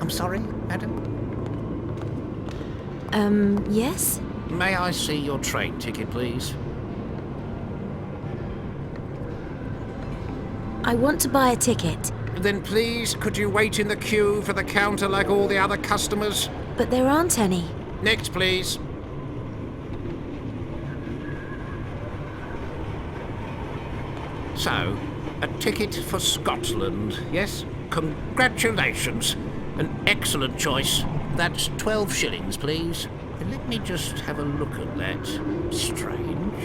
I'm sorry, madam? Yes? May I see your train ticket, please? I want to buy a ticket, Then please, could you wait in the queue for the counter like all the other customers? but there aren't any. Next, please. So, a ticket for Scotland, yes? Congratulations. An excellent choice. That's 12 shillings, please. Let me just have a look at that. Strange.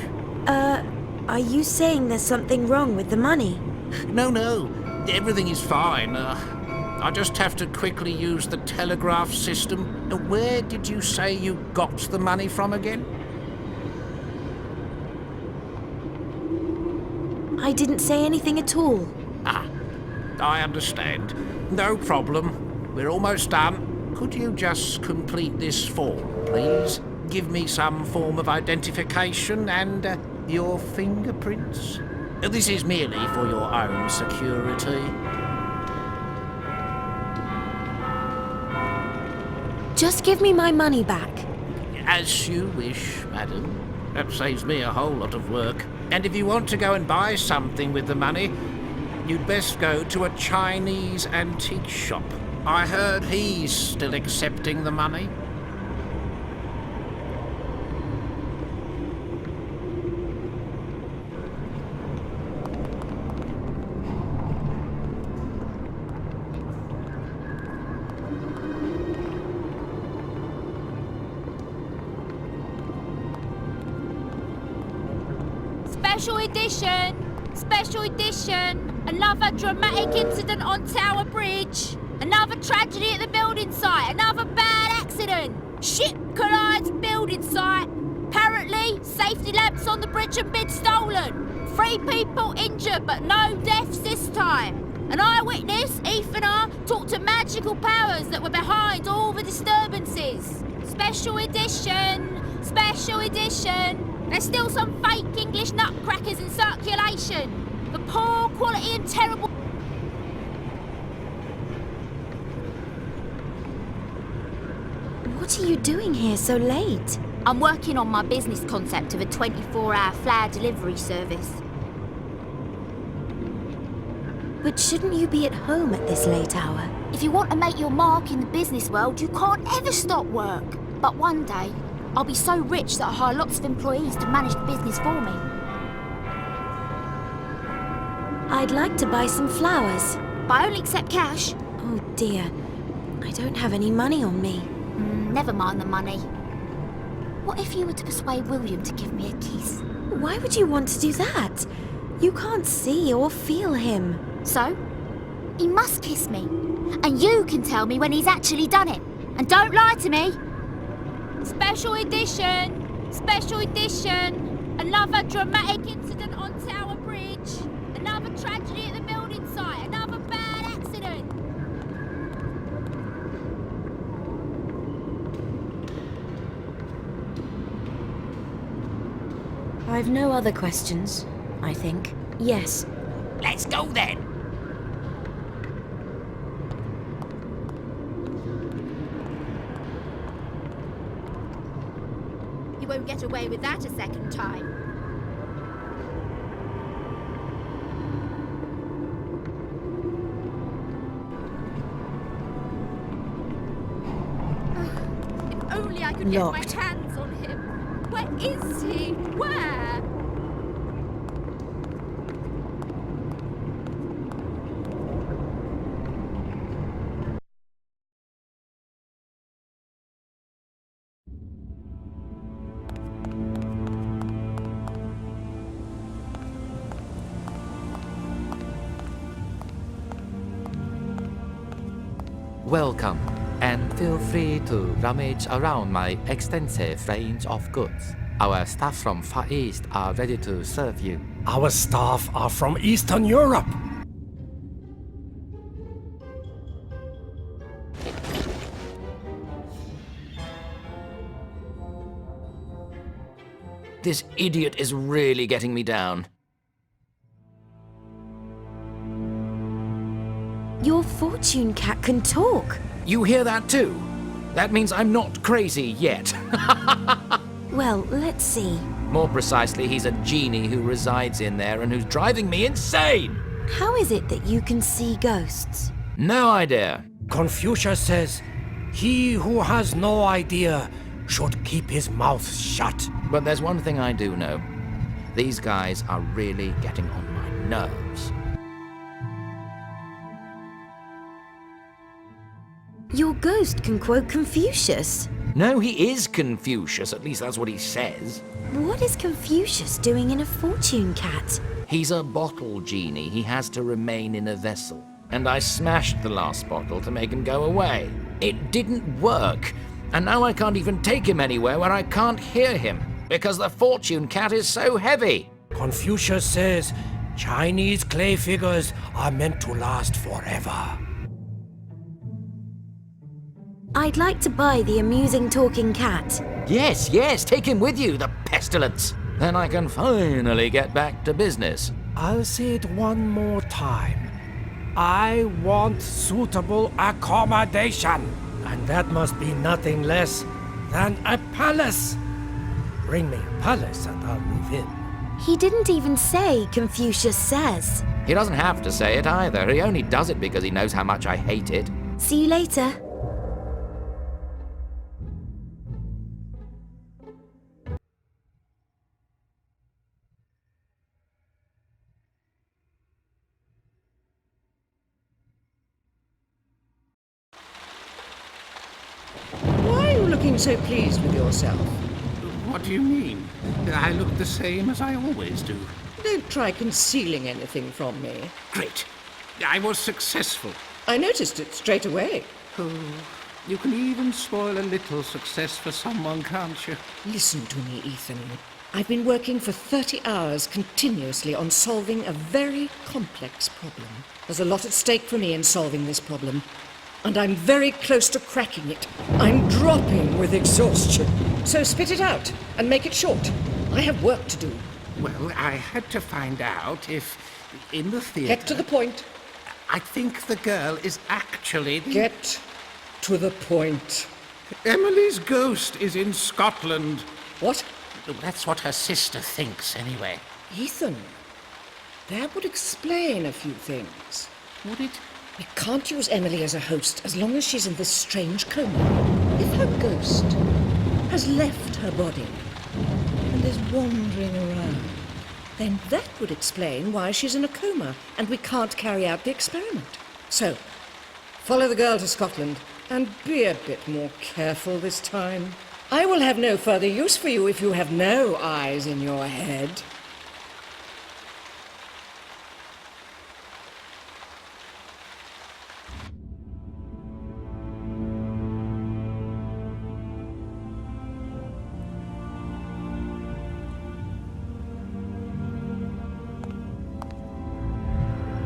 Are you saying there's something wrong with the money? No. Everything is fine. I just have to quickly use the telegraph system. Where did you say you got the money from again? I didn't say anything at all. Ah, I understand. No problem. We're almost done. Could you just complete this form, please? Give me some form of identification and your fingerprints. This is merely for your own security. Just give me my money back. As you wish, madam. That saves me a whole lot of work. And if you want to go and buy something with the money, you'd best go to a Chinese antique shop. I heard he's still accepting the money. Special edition! Special edition! Another dramatic incident on Tower Bridge! Another tragedy at the building site! Another bad accident! Ship collides building site! Apparently, safety lamps on the bridge have been stolen! 3 people injured, but no deaths this time! An eyewitness, Ethan R, talked to magical powers that were behind all the disturbances! Special edition! Special edition! There's still some fake English nutcrackers in circulation. The poor quality and terrible... What are you doing here so late? I'm working on my business concept of a 24-hour flower delivery service. But shouldn't you be at home at this late hour? If you want to make your mark in the business world, you can't ever stop work. But one day, I'll be so rich that I'll hire lots of employees to manage the business for me. I'd like to buy some flowers. But I only accept cash. Oh dear, I don't have any money on me. Never mind the money. What if you were to persuade William to give me a kiss? Why would you want to do that? You can't see or feel him. So, he must kiss me. And you can tell me when he's actually done it. And don't lie to me. Special edition! Special edition! Another dramatic incident on Tower Bridge! Another tragedy at the building site! Another bad accident! I've no other questions, I think. Yes. Let's go then. You won't get away with that a second time. If only I could Locked. get my hands on him. Where is he? Where? Welcome, and feel free to rummage around my extensive range of goods. Our staff from Far East are ready to serve you. Our staff are from Eastern Europe. This idiot is really getting me down. Your fortune cat can talk. You hear that too? That means I'm not crazy yet. Well, let's see. More precisely, he's a genie who resides in there and who's driving me insane! How is it that you can see ghosts? No idea. Confucius says, he who has no idea should keep his mouth shut. But there's one thing I do know. These guys are really getting on my nerves. Your ghost can quote Confucius. No, he is Confucius, at least that's what he says. What is Confucius doing in a fortune cat? He's a bottle genie. He has to remain in a vessel. And I smashed the last bottle to make him go away. It didn't work. And now I can't even take him anywhere where I can't hear him, because the fortune cat is so heavy. Confucius says Chinese clay figures are meant to last forever. I'd like to buy the amusing talking cat. Yes, yes, take him with you, the pestilence. Then I can finally get back to business. I'll say it one more time. I want suitable accommodation, and that must be nothing less than a palace. Bring me a palace and I'll move in. He didn't even say Confucius says. He doesn't have to say it either. He only does it because he knows how much I hate it. See you later. Why are you looking so pleased with yourself? What do you mean? I look the same as I always do. Don't try concealing anything from me. Great. I was successful. I noticed it straight away. Oh, you can even spoil a little success for someone, can't you? Listen to me, Ethan. I've been working for 30 hours continuously on solving a very complex problem. There's a lot at stake for me in solving this problem, and I'm very close to cracking it. I'm dropping with exhaustion. So spit it out and make it short. I have work to do. Well, I had to find out if, in the theatre... Get to the point. I think the girl is actually... Get to the point. Emily's ghost is in Scotland. What? That's what her sister thinks, anyway. Ethan, that would explain a few things. Would it? We can't use Emily as a host as long as she's in this strange coma. If her ghost has left her body and is wandering around, then that would explain why she's in a coma and we can't carry out the experiment. So, follow the girl to Scotland and be a bit more careful this time. I will have no further use for you if you have no eyes in your head.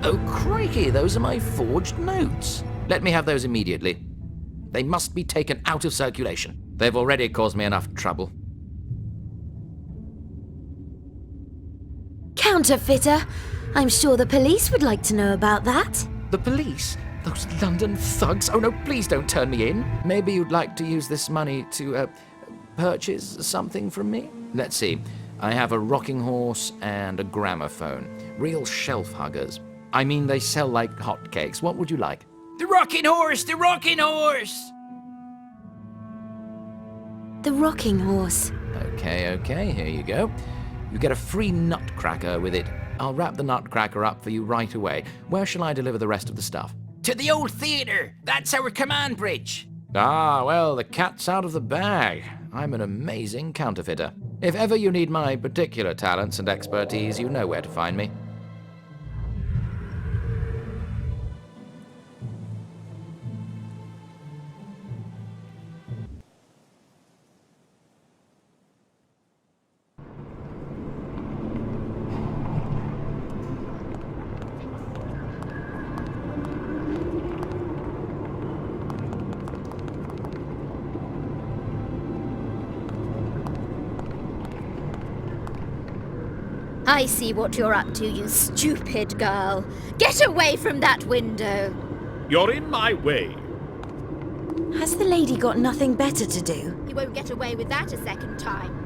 Oh, crikey, those are my forged notes. Let me have those immediately. They must be taken out of circulation. They've already caused me enough trouble. Counterfeiter? I'm sure the police would like to know about that. The police? Those London thugs? Oh no, please don't turn me in. Maybe you'd like to use this money to, purchase something from me? Let's see. I have a rocking horse and a gramophone. Real shelf huggers. I mean, they sell like hotcakes. What would you like? The rocking horse! The rocking horse! The rocking horse. Okay, here you go. You get a free nutcracker with it. I'll wrap the nutcracker up for you right away. Where shall I deliver the rest of the stuff? To the old theatre! That's our command bridge! Ah, well, the cat's out of the bag. I'm an amazing counterfeiter. If ever you need my particular talents and expertise, you know where to find me. I see what you're up to, you stupid girl. Get away from that window. You're in my way. Has the lady got nothing better to do? You won't get away with that a second time.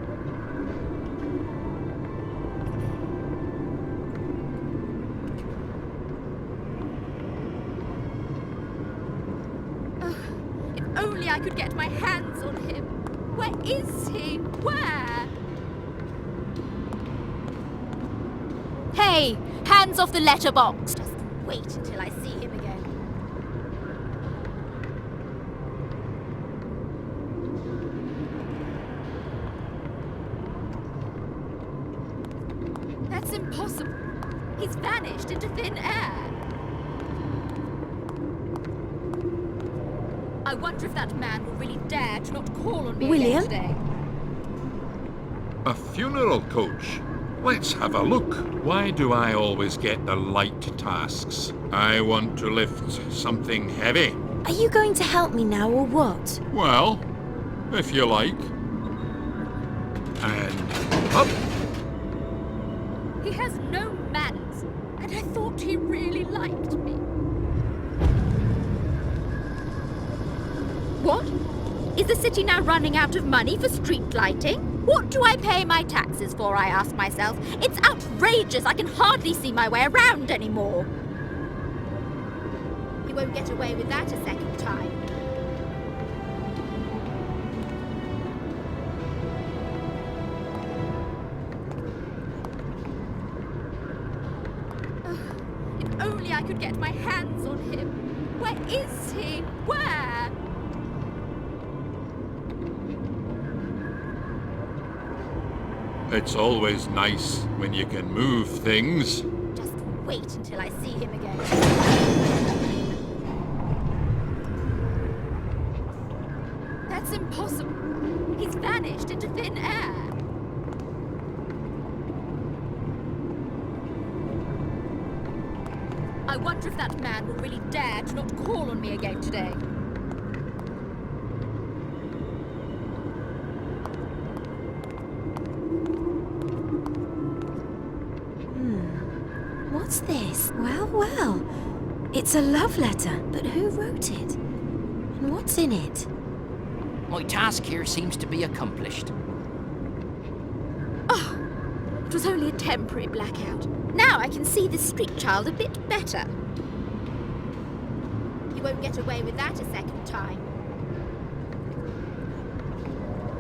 If only I could get my hands on him. Where is he? Where? Hey, hands off the letterbox. Just wait until I see him again. That's impossible. He's vanished into thin air. I wonder if that man will really dare to not call on me William? again today. A funeral coach? Let's have a look. Why do I always get the light tasks? I want to lift something heavy. Are you going to help me now or what? Well, if you like. And up. He has no manners, and I thought he really liked me. What? Is the city now running out of money for street lighting? What do I pay my taxes for, I ask myself? It's outrageous. I can hardly see my way around anymore. You won't get away with that a second time. If only I could get my hands on him. Where is he? Where? It's always nice when you can move things. Just wait until I see him again. That's impossible. He's vanished into thin air. I wonder if that man will really dare to not call on me again today. What's this? Well, well. It's a love letter, but who wrote it? And what's in it? My task here seems to be accomplished. Oh, it was only a temporary blackout. Now I can see this street child a bit better. You won't get away with that a second time.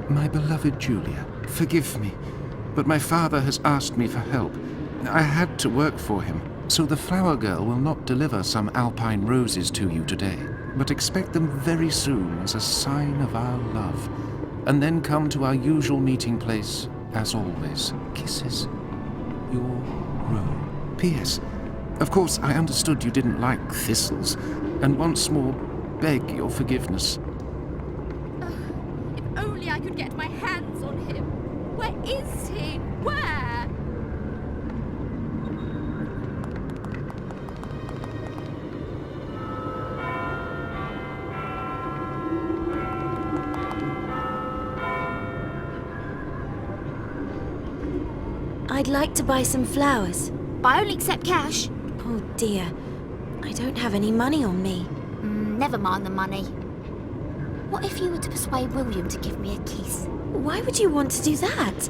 My beloved Julia, forgive me, but my father has asked me for help. I had to work for him, so the flower girl will not deliver some alpine roses to you today, but expect them very soon as a sign of our love, and then come to our usual meeting place, as always. Kisses. Your Rome. P.S. Of course, I understood you didn't like thistles, and once more beg your forgiveness. If only I could get my hands on him. Where is he? Where? I'd like to buy some flowers. But I only accept cash. Oh dear, I don't have any money on me. Never mind the money. What if you were to persuade William to give me a kiss? Why would you want to do that?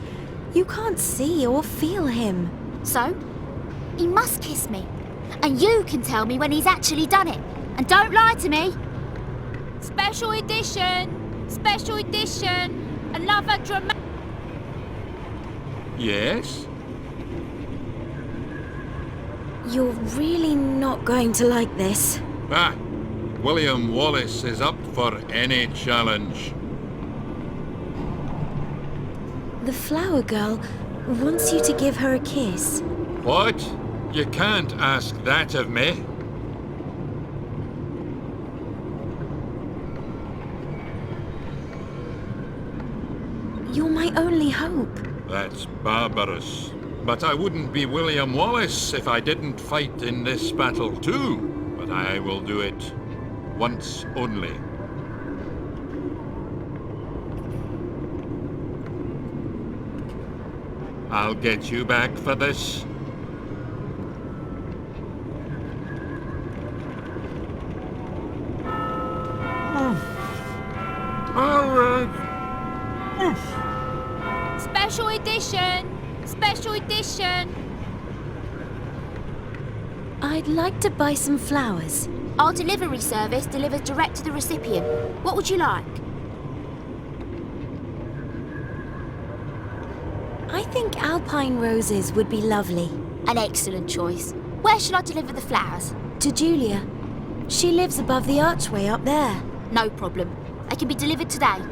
You can't see or feel him. So? He must kiss me. And you can tell me when he's actually done it. And don't lie to me. Special edition! Special edition! Another dramatic... Yes? You're really not going to like this. Ah, William Wallace is up for any challenge. The flower girl wants you to give her a kiss. What? You can't ask that of me. You're my only hope. That's barbarous. But I wouldn't be William Wallace if I didn't fight in this battle too. But I will do it once only. I'll get you back for this. edition! Special edition! I'd like to buy some flowers. Our delivery service delivers direct to the recipient. What would you like? I think alpine roses would be lovely. An excellent choice. Where shall I deliver the flowers? To Julia. She lives above the archway up there. No problem. They can be delivered today.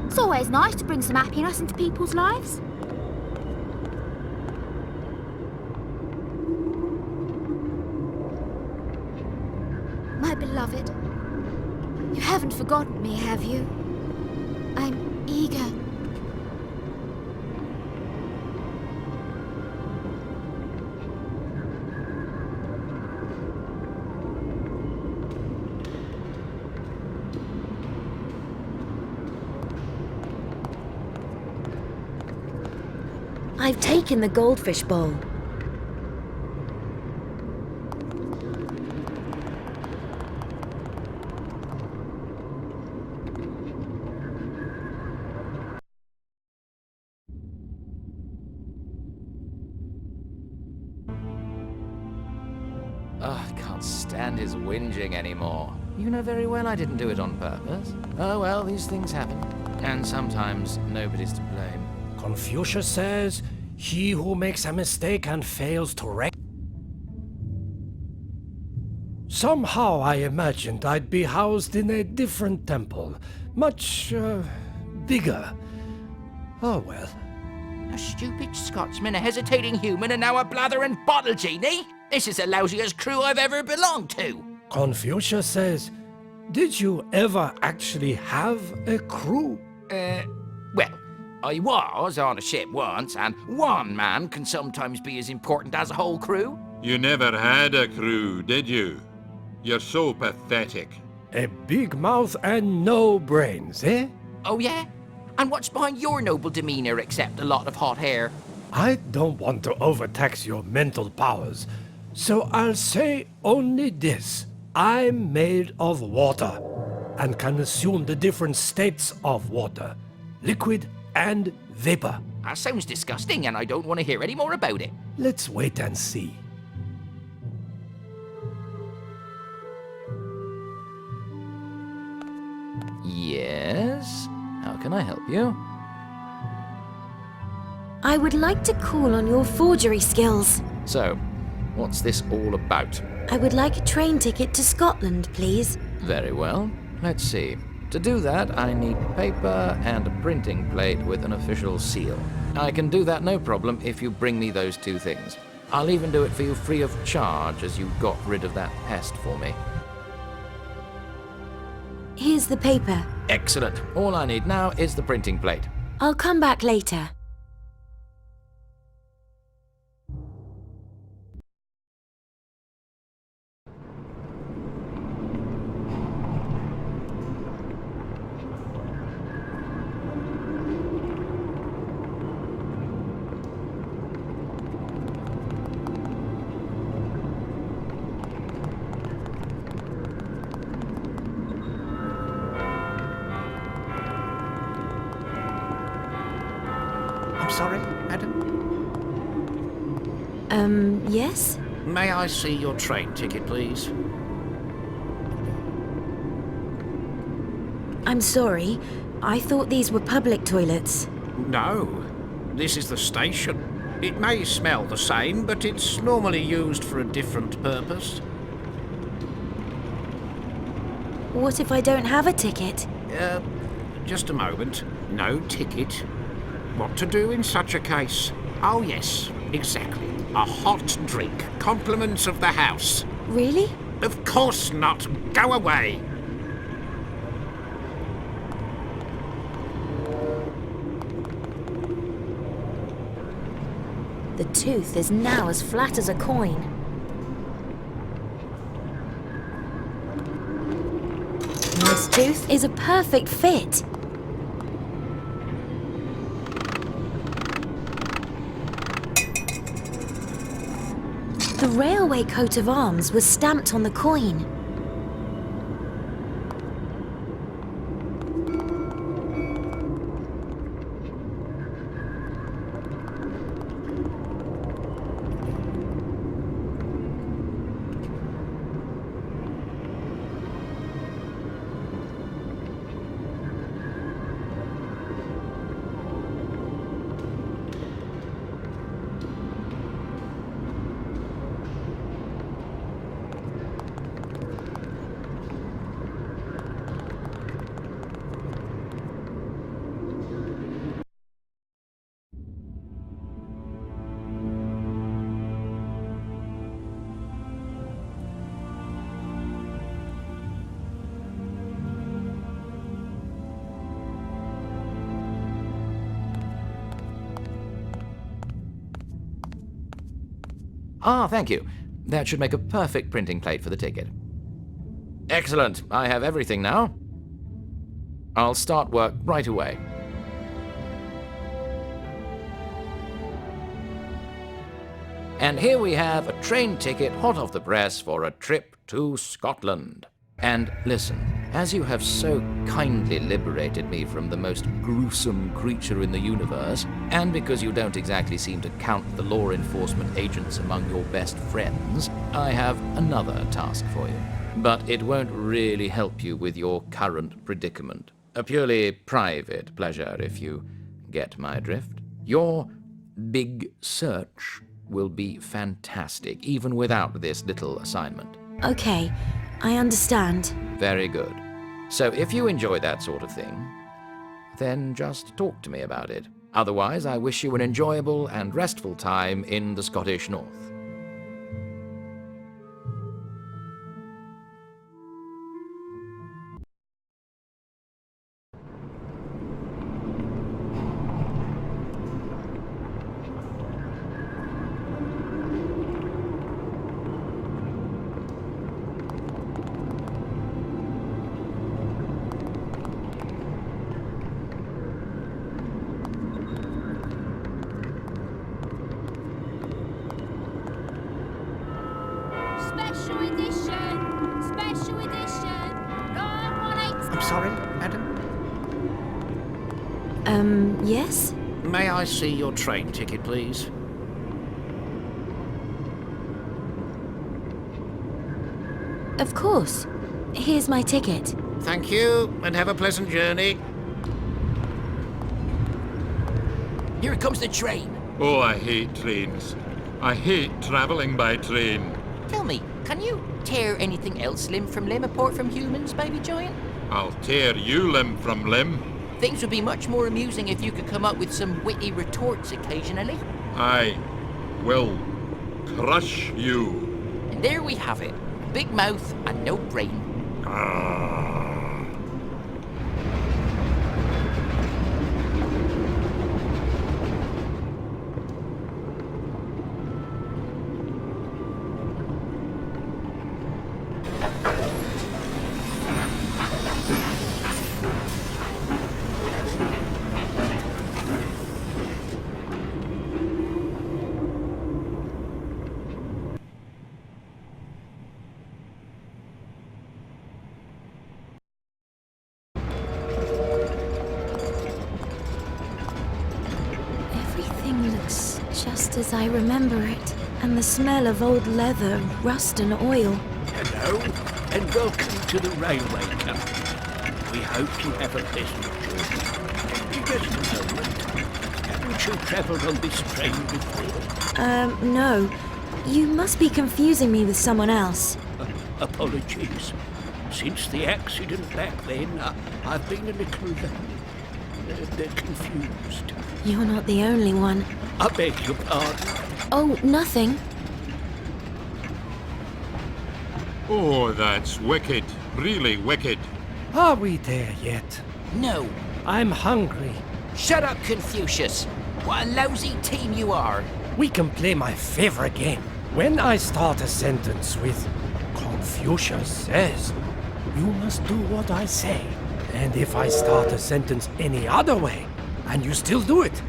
It's always nice to bring some happiness into people's lives. My beloved, you haven't forgotten me, have you? I'm eager. I've taken the goldfish bowl. Ugh, I can't stand his whinging anymore. You know very well I didn't do it on purpose. Oh well, these things happen. And sometimes nobody's to blame. Confucius says, he who makes a mistake and fails to Somehow I imagined I'd be housed in a different temple. Much, bigger. Oh well. A stupid Scotsman, a hesitating human, and now a blathering bottle genie? This is the lousiest crew I've ever belonged to. Confucius says, did you ever actually have a crew? Well, I was on a ship once, and one man can sometimes be as important as a whole crew. You never had a crew, did you? You're so pathetic. A big mouth and no brains, eh? Oh yeah? And what's behind your noble demeanor except a lot of hot hair? I don't want to overtax your mental powers, so I'll say only this. I'm made of water, and can assume the different states of water. Liquid and vapor. That sounds disgusting, and I don't want to hear any more about it. Let's wait and see. Yes? How can I help you? I would like to call on your forgery skills. So, what's this all about? I would like a train ticket to Scotland, please. Very well. Let's see. To do that, I need paper and a printing plate with an official seal. I can do that no problem if you bring me those two things. I'll even do it for you free of charge, as you got rid of that pest for me. Here's the paper. Excellent. All I need now is the printing plate. I'll come back later. Sorry, madam? Yes? May I see your train ticket, please? I'm sorry. I thought these were public toilets. No, this is the station. It may smell the same, but it's normally used for a different purpose. What if I don't have a ticket? Just a moment. No ticket. What to do in such a case? Oh yes, exactly. A hot drink. Compliments of the house. Really? Of course not. Go away. The tooth is now as flat as a coin. This tooth is a perfect fit. The railway coat of arms was stamped on the coin. Ah, thank you. That should make a perfect printing plate for the ticket. Excellent. I have everything now. I'll start work right away. And here we have a train ticket hot off the press for a trip to Scotland. And listen, as you have so kindly liberated me from the most gruesome creature in the universe, and because you don't exactly seem to count the law enforcement agents among your best friends, I have another task for you. But it won't really help you with your current predicament. A purely private pleasure, if you get my drift. Your big search will be fantastic, even without this little assignment. Okay, I understand. Very good. So if you enjoy that sort of thing, then just talk to me about it. Otherwise, I wish you an enjoyable and restful time in the Scottish North. Special edition! Special edition! 918. I'm sorry, madam. Yes? May I see your train ticket, please? Of course. Here's my ticket. Thank you, and have a pleasant journey. Here comes the train. Oh, I hate trains. I hate travelling by train. Tell me, can you tear anything else limb from limb apart from humans, baby giant? I'll tear you limb from limb. Things would be much more amusing if you could come up with some witty retorts occasionally. I will crush you. And there we have it. Big mouth and no brain. Everything looks just as I remember it. And the smell of old leather, rust and oil. Hello, and welcome to the railway company. We hope you have a pleasant journey. Just a moment. Haven't you travelled on this train before? No. You must be confusing me with someone else. Apologies. Since the accident back then, I've been a little confused. You're not the only one. I beg your pardon. Oh, nothing. Oh, that's wicked. Really wicked. Are we there yet? No. I'm hungry. Shut up, Confucius. What a lousy team you are. We can play my favorite game. When I start a sentence with Confucius says, you must do what I say. And if I start a sentence any other way, and you still do it,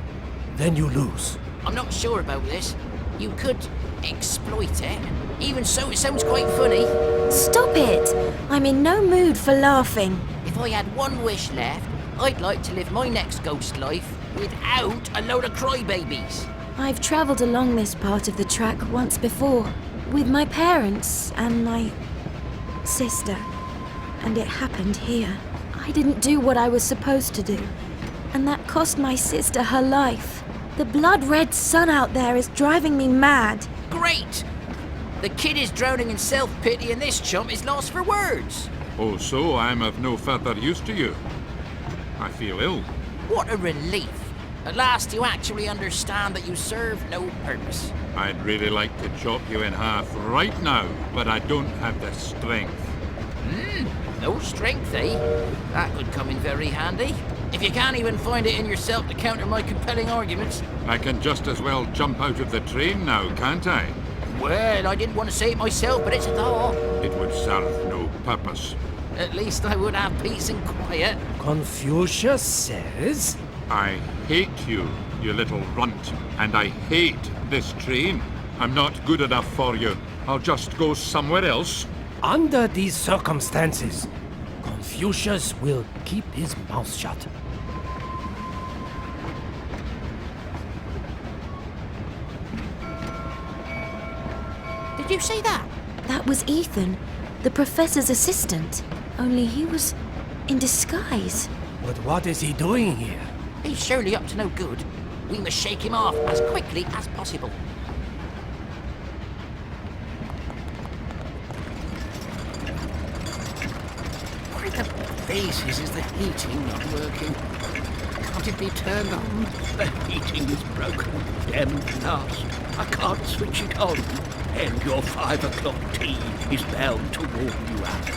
then you lose. I'm not sure about this. You could Exploit it? Even so, it sounds quite funny. Stop it! I'm in no mood for laughing. If I had one wish left, I'd like to live my next ghost life without a load of crybabies. I've travelled along this part of the track once before, with my parents and my sister, and it happened here. I didn't do what I was supposed to do, and that cost my sister her life. The blood-red sun out there is driving me mad. Great! The kid is drowning in self-pity and this chump is lost for words. Oh, so I'm of no further use to you. I feel ill. What a relief. At last you actually understand that you serve no purpose. I'd really like to chop you in half right now, but I don't have the strength. No strength, eh? That could come in very handy. If you can't even find it in yourself to counter my compelling arguments. I can just as well jump out of the train now, can't I? Well, I didn't want to say it myself, but it's a thought. It would serve no purpose. At least I would have peace and quiet. Confucius says... I hate you, you little runt, and I hate this train. I'm not good enough for you. I'll just go somewhere else. Under these circumstances, Confucius will keep his mouth shut. Did you say that? That was Ethan, the professor's assistant. Only he was in disguise. But what is he doing here? He's surely up to no good. We must shake him off as quickly as possible. Why the blazes is the heating not working? Can't it be turned on? The heating is broken. Damn blast. I can't switch it on. And your 5 o'clock tea is bound to warm you up.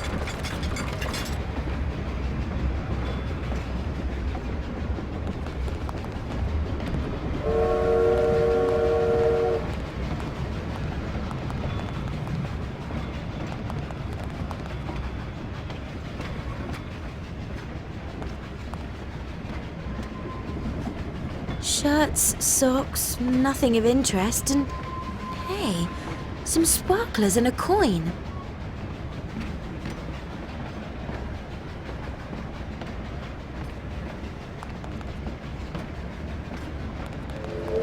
Shirts, socks, nothing of interest, and hey, some sparklers and a coin.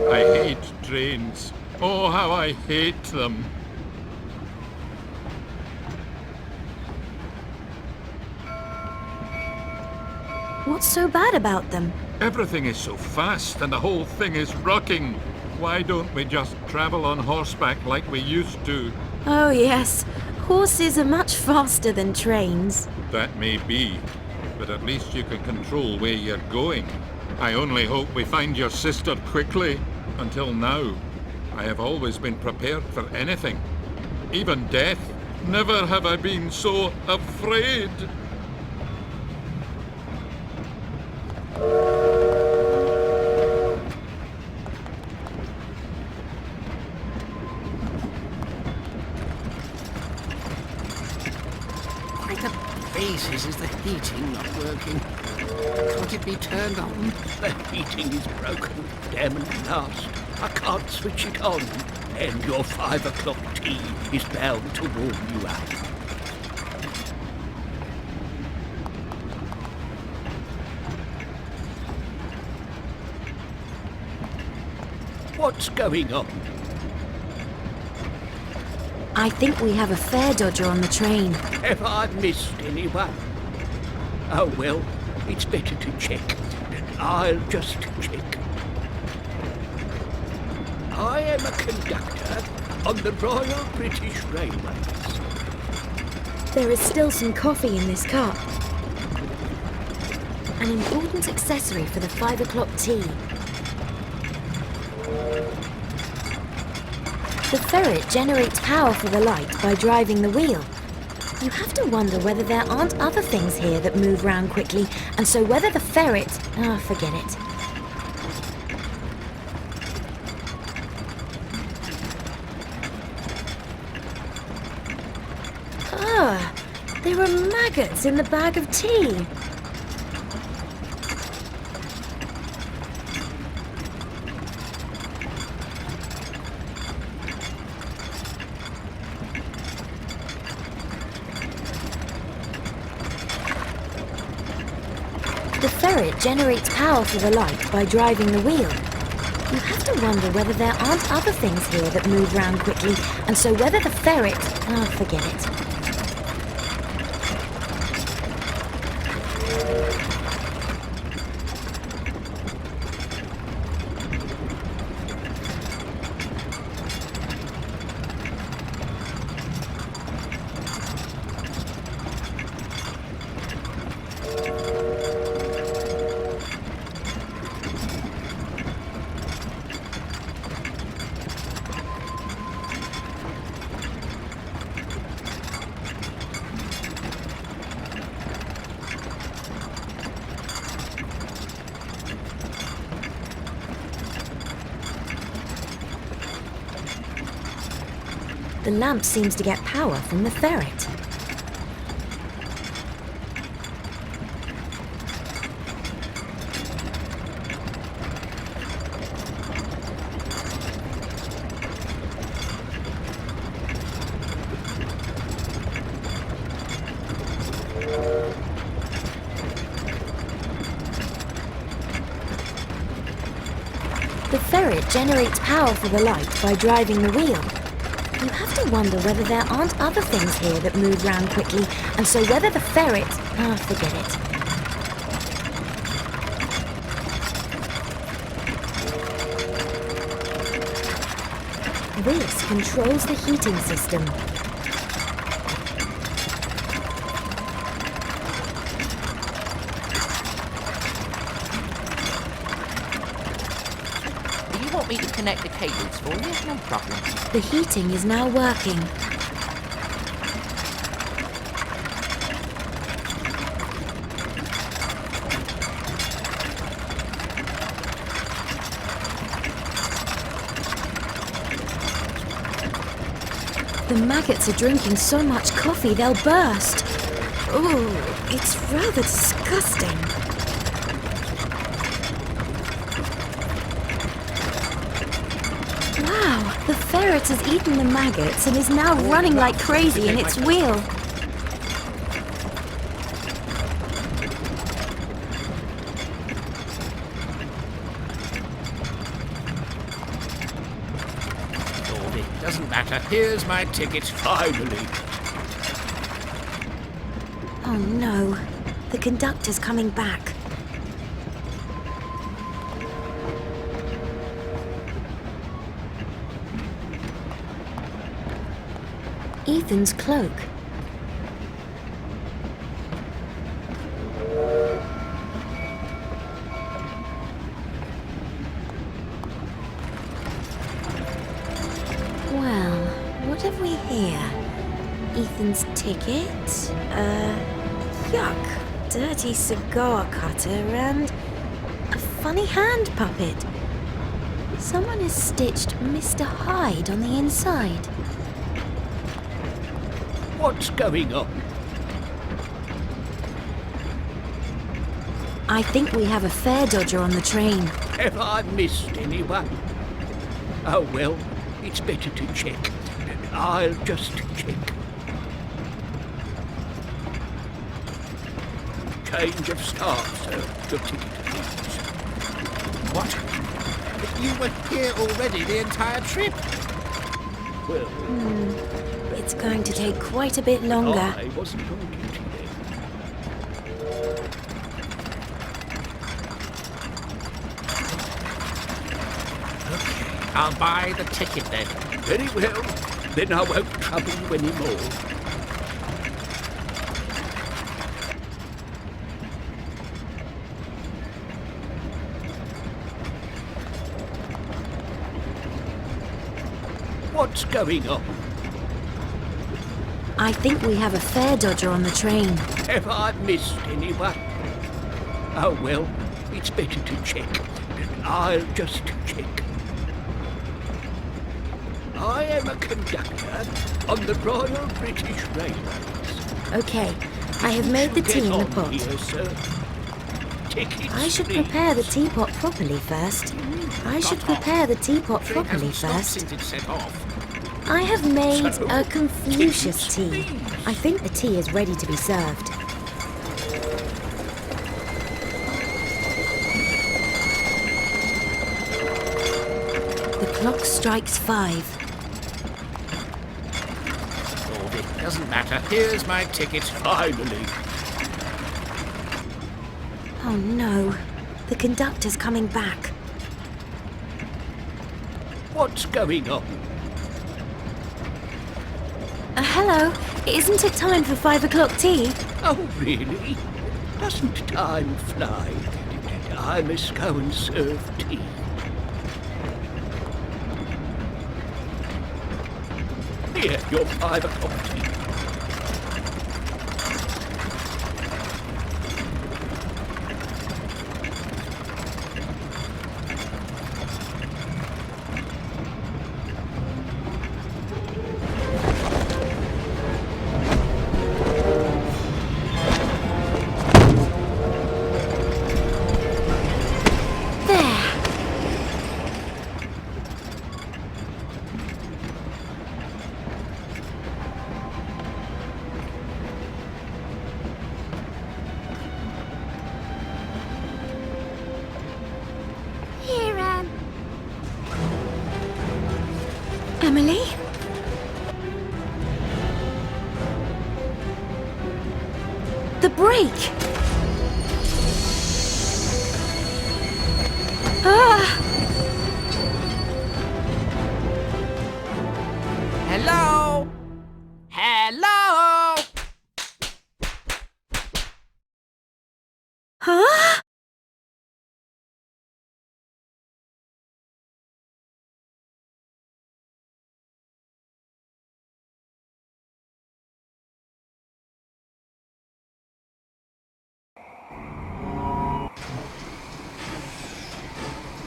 I hate trains. Oh, how I hate them. What's so bad about them? Everything is so fast and the whole thing is rocking. Why don't we just travel on horseback like we used to? Oh yes, horses are much faster than trains. That may be, but at least you can control where you're going. I only hope we find your sister quickly. Until now, I have always been prepared for anything. Even death. Never have I been so afraid. Why the blazes is the heating not working? Can't it be turned on? The heating is broken. Damn blast. I can't switch it on. And your 5 o'clock tea is bound to warm you up. What's going on? I think we have a fare dodger on the train. Have I missed anyone? Oh well, it's better to check. I'll just check. I am a conductor on the Royal British Railways. There is still some coffee in this cup. An important accessory for the 5 o'clock tea. The ferret generates power for the light by driving the wheel. You have to wonder whether there aren't other things here that move round quickly, and so whether the ferret... forget it. There are maggots in the bag of tea. The ferret generates power for the light by driving the wheel. You have to wonder whether there aren't other things here that move round quickly, and so whether the ferret... Oh, forget it. The lamp seems to get power from the ferret. The ferret generates power for the light by driving the wheel. You have to wonder whether there aren't other things here that move round quickly, and so whether the ferret... Oh, forget it. This controls the heating system. You want me to connect the cables for you? No problem. The heating is now working. The maggots are drinking so much coffee they'll burst. Ooh, it's rather disgusting. Wow, the ferret has eaten the maggots and is now running like crazy in its wheel. Orbi, doesn't matter. Here's my ticket. Finally. Oh no, the conductor's coming back. Ethan's cloak. Well, what have we here? Ethan's ticket, yuck, dirty cigar cutter and a funny hand puppet. Someone has stitched Mr. Hyde on the inside. What's going on? I think we have a fare dodger on the train. Have I missed anyone? Oh well, it's better to check. I'll just check. Change of start, sir. Your ticket, please. What? You were here already the entire trip? Well, It's going to take quite a bit longer. I wasn't on duty then. I'll buy the ticket then. Very well. Then I won't trouble you anymore. What's going on? I think we have a fare dodger on the train. Have I missed anyone? Oh well, it's better to check. I'll just check. I am a conductor on the Royal British Railways. Okay, I have made the tea in the pot. Here, sir. Tickets, I should please. prepare the teapot properly first. I should prepare the teapot Train properly hasn't stopped first. since it set off. I have made So, a Confucius tickets, tea. please. I think the tea is ready to be served. strikes 5. Orbi, doesn't matter. Here's my ticket. Finally. Oh no, the conductor's coming back. What's going on? Hello, isn't it time for 5 o'clock tea? Oh, really? Doesn't time fly? I must go and serve tea. Here, your 5 o'clock tea. Emily? The brake! Ah! Hello? Hello? Huh?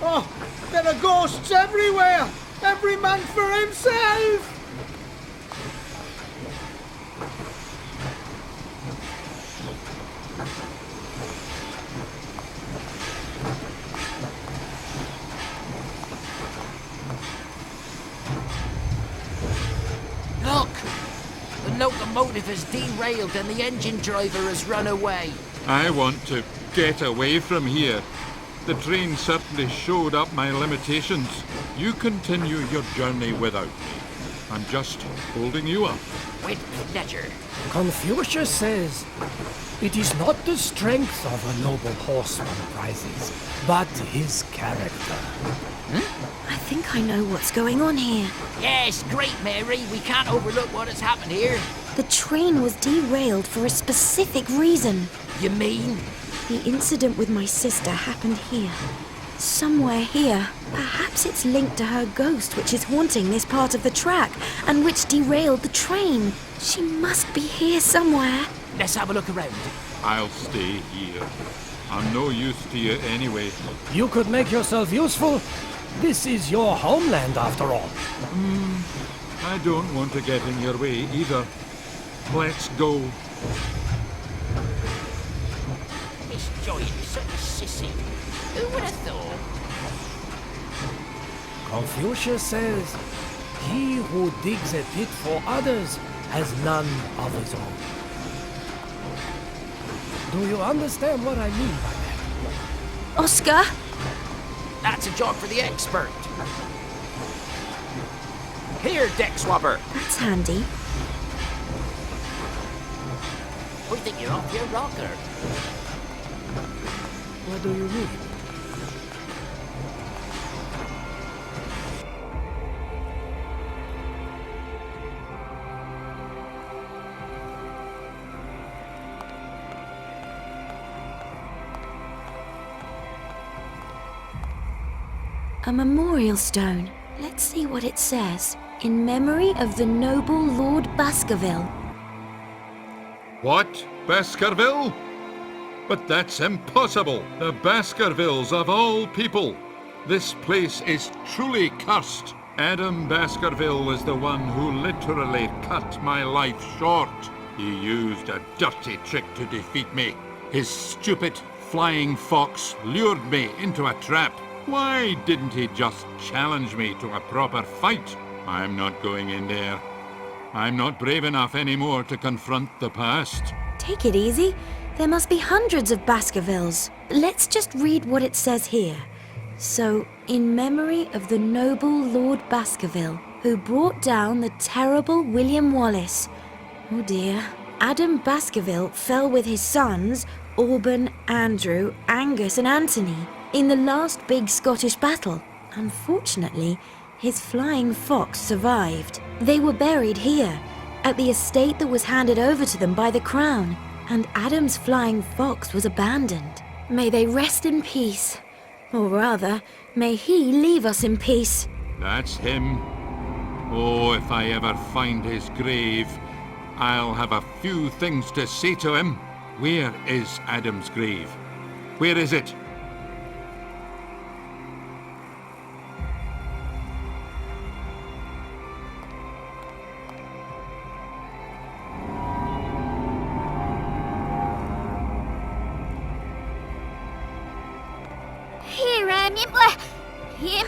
Oh, there are ghosts everywhere! Every man for himself! Look! The locomotive has derailed and the engine driver has run away. I want to get away from here. The train certainly showed up my limitations. You continue your journey without me. I'm just holding you up. With pleasure. Confucius says, it is not the strength of a noble horseman prizes, but his character. I think I know what's going on here. Yes, great, Mary. We can't overlook what has happened here. The train was derailed for a specific reason. You mean? The incident with my sister happened here. Somewhere here. Perhaps it's linked to her ghost, which is haunting this part of the track, and which derailed the train. She must be here somewhere. Let's have a look around. I'll stay here. I'm no use to you anyway. You could make yourself useful. This is your homeland, after all. I don't want to get in your way either. Let's go. Miss Joy is such a sissy. Who would have thought? Confucius says, he who digs a pit for others has none of his own. Do you understand what I mean by that? Oscar? That's a job for the expert. Here, deck swapper. That's handy. We think you're off your rocker. What do you mean? A memorial stone. Let's see what it says. In memory of the noble Lord Baskerville. What? Baskerville? But that's impossible. The Baskervilles of all people. This place is truly cursed. Adam Baskerville is the one who literally cut my life short. He used a dirty trick to defeat me. His stupid flying fox lured me into a trap. Why didn't he just challenge me to a proper fight? I'm not going in there. I'm not brave enough anymore to confront the past. Take it easy. There must be hundreds of Baskervilles. Let's just read what it says here. So, in memory of the noble Lord Baskerville, who brought down the terrible William Wallace. Oh dear. Adam Baskerville fell with his sons, Alban, Andrew, Angus and Anthony, in the last big Scottish battle. Unfortunately, his flying fox survived. They were buried here, at the estate that was handed over to them by the Crown, and Adam's flying fox was abandoned. May they rest in peace. Or rather, may he leave us in peace. That's him. Oh, if I ever find his grave, I'll have a few things to say to him. Where is Adam's grave? Where is it?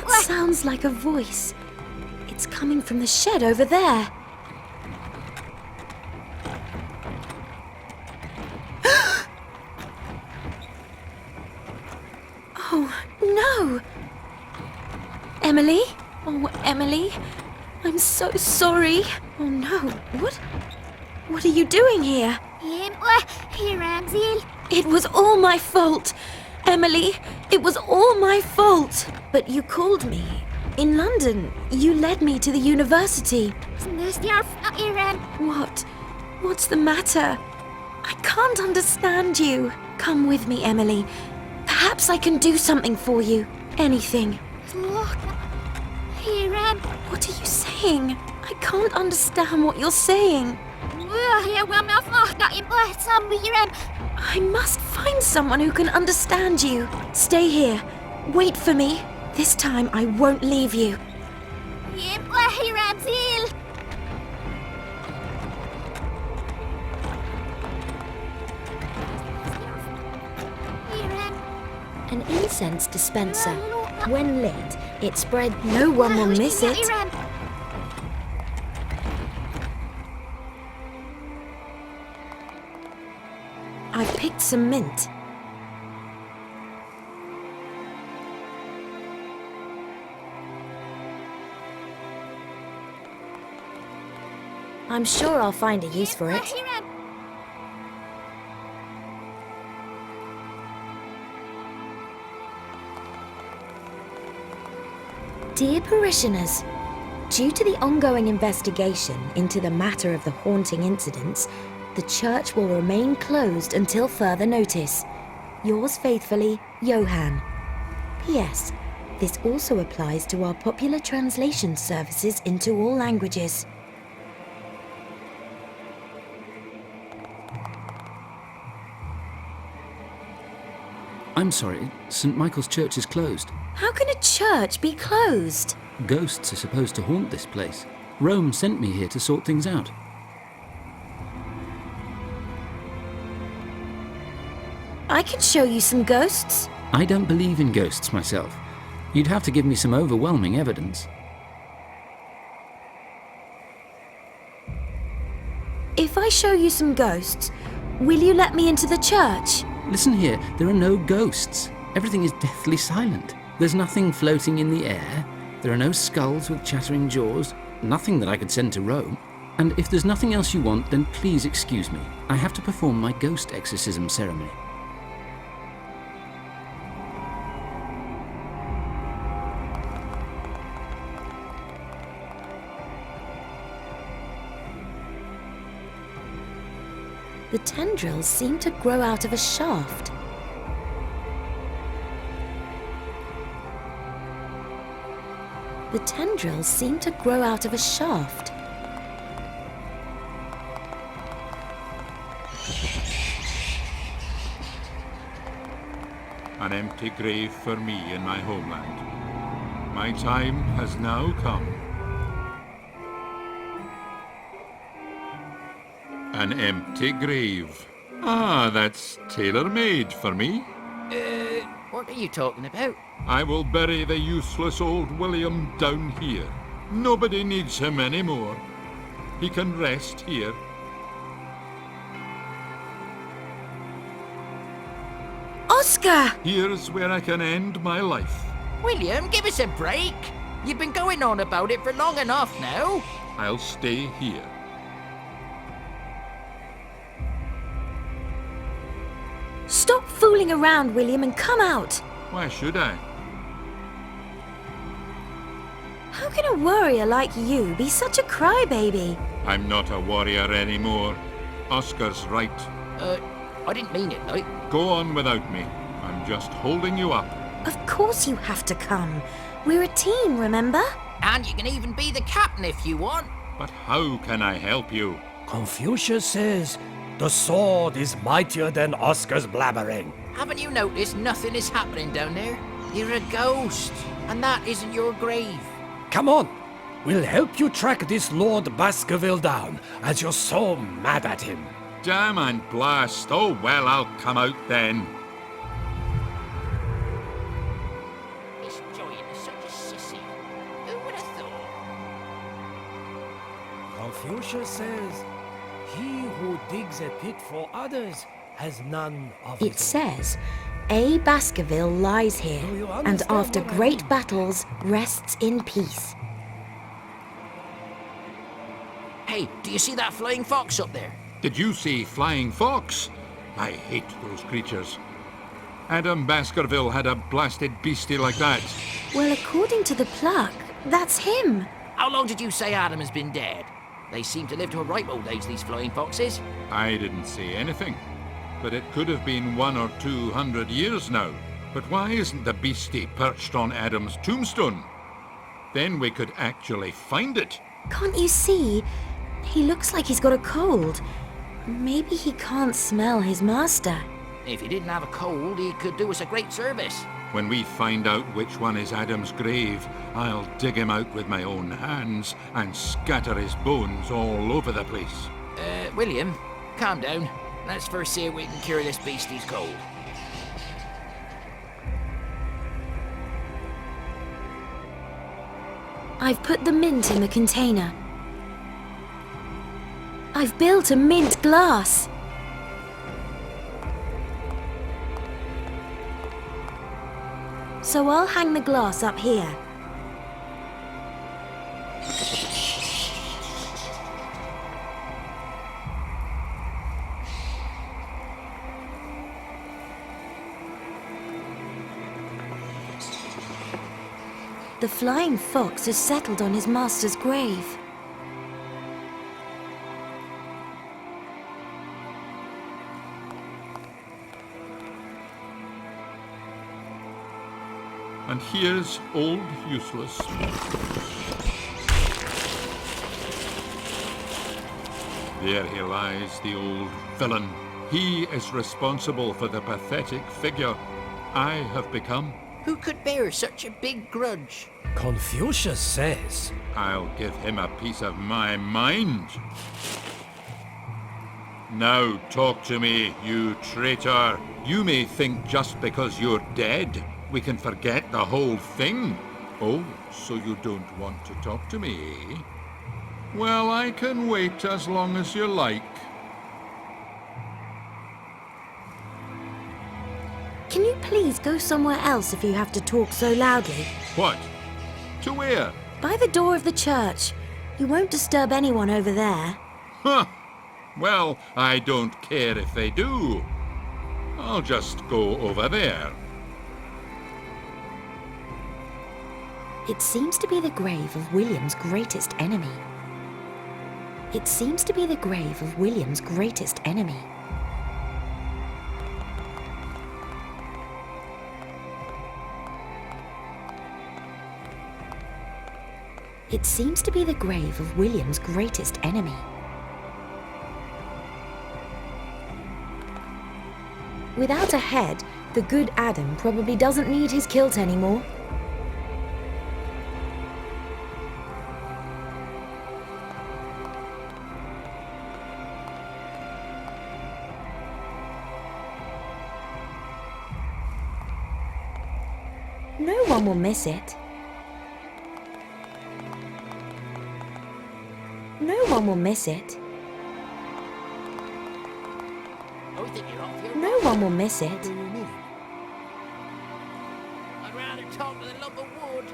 That sounds like a voice. It's coming from the shed over there. Oh, no! Emily? Oh, Emily. I'm so sorry. Oh, no. What are you doing here? It was all my fault. Emily, it was all my fault. But you called me. In London, you led me to the university. What's the matter? I can't understand you. Come with me, Emily. Perhaps I can do something for you. Anything. What are you saying? I can't understand what you're saying. I must find someone who can understand you. Stay here. Wait for me. This time I won't leave you. An incense dispenser. When lit, it spread. No one will miss it. I picked some mint. I'm sure I'll find a use for it. Dear parishioners, due to the ongoing investigation into the matter of the haunting incidents, the church will remain closed until further notice. Yours faithfully, Johann. P.S. This also applies to our popular translation services into all languages. I'm sorry, St. Michael's Church is closed. How can a church be closed? Ghosts are supposed to haunt this place. Rome sent me here to sort things out. I can show you some ghosts. I don't believe in ghosts myself. You'd have to give me some overwhelming evidence. If I show you some ghosts, will you let me into the church? Listen here, there are no ghosts. Everything is deathly silent. There's nothing floating in the air. There are no skulls with chattering jaws. Nothing that I could send to Rome. And if there's nothing else you want, then please excuse me. I have to perform my ghost exorcism ceremony. The tendrils seem to grow out of a shaft. The tendrils seem to grow out of a shaft. An empty grave for me in my homeland. My time has now come. An empty grave. Ah, that's tailor-made for me. What are you talking about? I will bury the useless old William down here. Nobody needs him anymore. He can rest here. Oscar! Here's where I can end my life. William, give us a break. You've been going on about it for long enough now. I'll stay here. Stop fooling around, William, and come out. Why should I? How can a warrior like you be such a crybaby? I'm not a warrior anymore. Oscar's right. I didn't mean it, like. Go on without me. I'm just holding you up. Of course you have to come. We're a team, remember? And you can even be the captain if you want. But how can I help you? Confucius says the sword is mightier than Oscar's blabbering. Haven't you noticed nothing is happening down there? You're a ghost, and that isn't your grave. Come on, we'll help you track this Lord Baskerville down, as you're so mad at him. Damn and blast. Oh, well, I'll come out then. This giant is such a sissy. Who would have thought? Confucius says, he who digs a pit for others has none of It his says, A. Baskerville lies here, Do you and understand after what I great mean? battles rests in peace. Hey, do you see that flying fox up there? Did you see Flying Fox? I hate those creatures. Adam Baskerville had a blasted beastie like that. Well, according to the plaque, that's him. How long did you say Adam has been dead? They seem to live to a ripe old age, these flying foxes. I didn't say anything. But it could have been 100 or 200 years now. But why isn't the beastie perched on Adam's tombstone? Then we could actually find it. Can't you see? He looks like he's got a cold. Maybe he can't smell his master. If he didn't have a cold, he could do us a great service. When we find out which one is Adam's grave, I'll dig him out with my own hands and scatter his bones all over the place. William, calm down. Let's first see if we can cure this beastie's cold. I've put the mint in the container. I've built a mint glass. So I'll hang the glass up here. The flying fox has settled on his master's grave. And here's old Useless. There he lies, the old villain. He is responsible for the pathetic figure I have become. Who could bear such a big grudge? Confucius says, I'll give him a piece of my mind. Now talk to me, you traitor. You may think just because you're dead, we can forget the whole thing. Oh, so you don't want to talk to me, eh? Well, I can wait as long as you like. Can you please go somewhere else if you have to talk so loudly? What? To where? By the door of the church. You won't disturb anyone over there. Huh. Well, I don't care if they do. I'll just go over there. It seems to be the grave of William's greatest enemy. It seems to be the grave of William's greatest enemy. It seems to be the grave of William's greatest enemy. Without a head, the good Adam probably doesn't need his kilt anymore. No one will miss it. No one will miss it. I think you're off your No one will miss it. I'd rather rather talk to the local wood.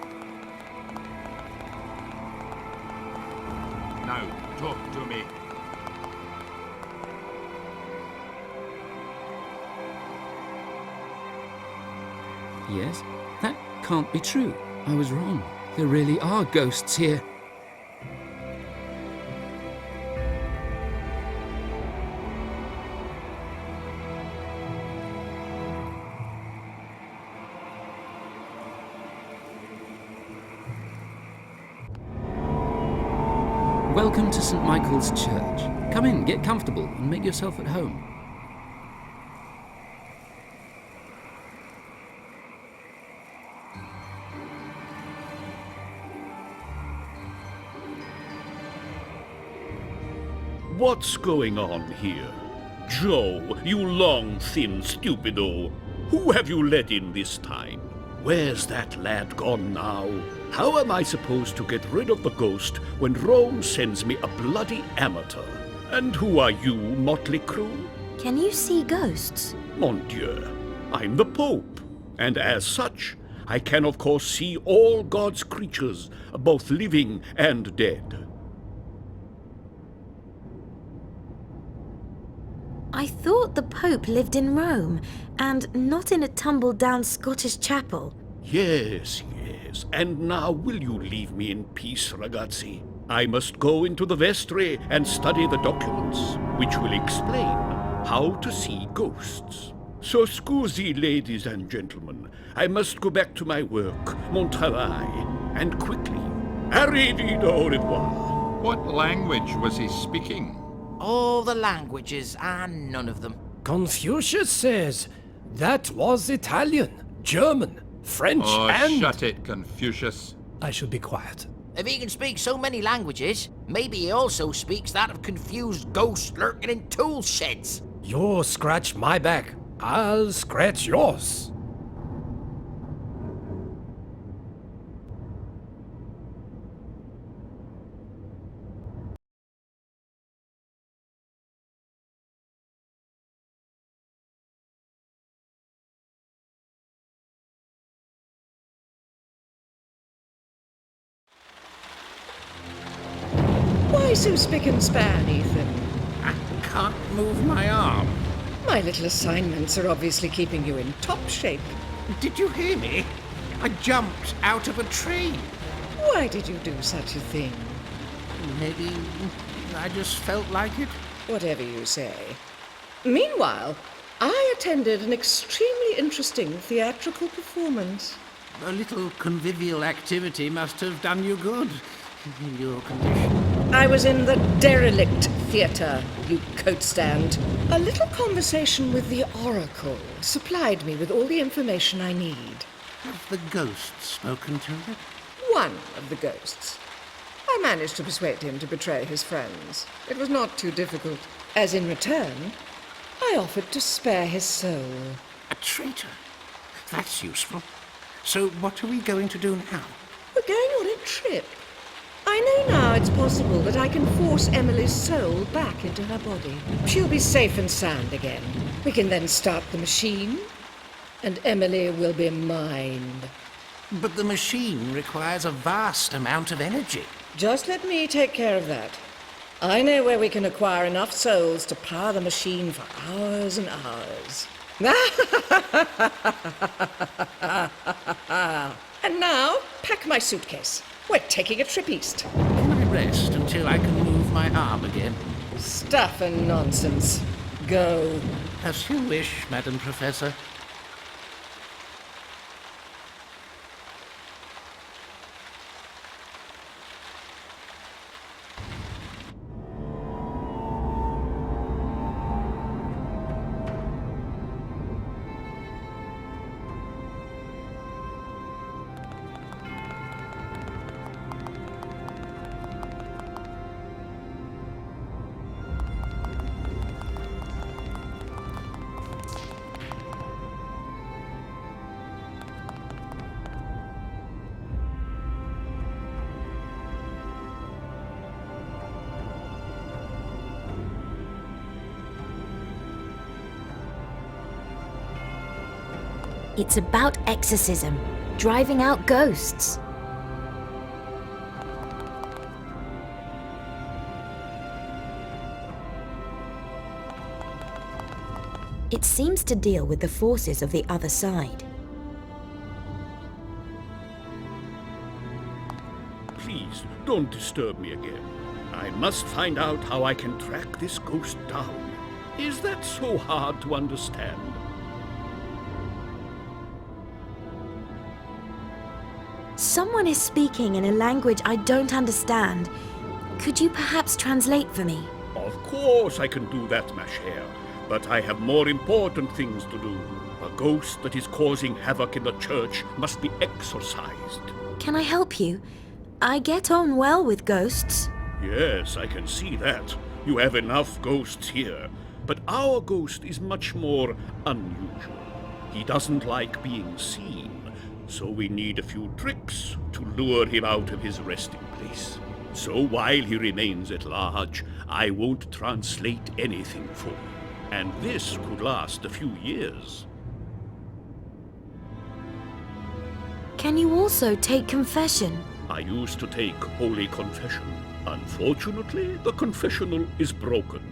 Now, talk to me. Yes? That can't be true. I was wrong. There really are ghosts here. Welcome to St. Michael's Church. Come in, get comfortable, and make yourself at home. What's going on here? Joe, you long, thin stupido. Who have you let in this time? Where's that lad gone now? How am I supposed to get rid of the ghost when Rome sends me a bloody amateur? And who are you, motley crew? Can you see ghosts? Mon Dieu, I'm the Pope, and as such, I can of course see all God's creatures, both living and dead. I thought the Pope lived in Rome, and not in a tumble-down Scottish chapel. Yes, yes, and now will you leave me in peace, ragazzi? I must go into the vestry and study the documents, which will explain how to see ghosts. So scusi, ladies and gentlemen, I must go back to my work, mon travail, and quickly. Arrivederci, au revoir. What language was he speaking? All the languages and none of them. Confucius says that was Italian, German, French, Oh, and... shut it, Confucius. I should be quiet. If he can speak so many languages, maybe he also speaks that of confused ghosts lurking in tool sheds. You scratch my back, I'll scratch yours. Why so spick and span, Ethan? I can't move my arm. My little assignments are obviously keeping you in top shape. Did you hear me? I jumped out of a tree. Why did you do such a thing? Maybe I just felt like it. Whatever you say. Meanwhile, I attended an extremely interesting theatrical performance. A little convivial activity must have done you good in your condition. I was in the derelict theatre, you coat stand. A little conversation with the Oracle supplied me with all the information I need. Have the ghosts spoken to you? One of the ghosts. I managed to persuade him to betray his friends. It was not too difficult, as in return, I offered to spare his soul. A traitor? That's useful. So what are we going to do now? We're going on a trip. I know now it's possible that I can force Emily's soul back into her body. She'll be safe and sound again. We can then start the machine, and Emily will be mine. But the machine requires a vast amount of energy. Just let me take care of that. I know where we can acquire enough souls to power the machine for hours and hours. And now, pack my suitcase. We're taking a trip east. Can I rest until I can move my arm again? Stuff and nonsense. Go. As you wish, Madam Professor. It's about exorcism. driving out ghosts. It seems to deal with the forces of the other side. Please, don't disturb me again. I must find out how I can track this ghost down. Is that so hard to understand? Someone is speaking in a language I don't understand. Could you perhaps translate for me? Of course I can do that, ma chère. But I have more important things to do. A ghost that is causing havoc in the church must be exorcised. Can I help you? I get on well with ghosts. Yes, I can see that. You have enough ghosts here. But our ghost is much more unusual. He doesn't like being seen, so we need a few tricks to lure him out of his resting place. So while he remains at large, I won't translate anything for him. And this could last a few years. Can you also take confession? I used to take Holy Confession. Unfortunately, the confessional is broken.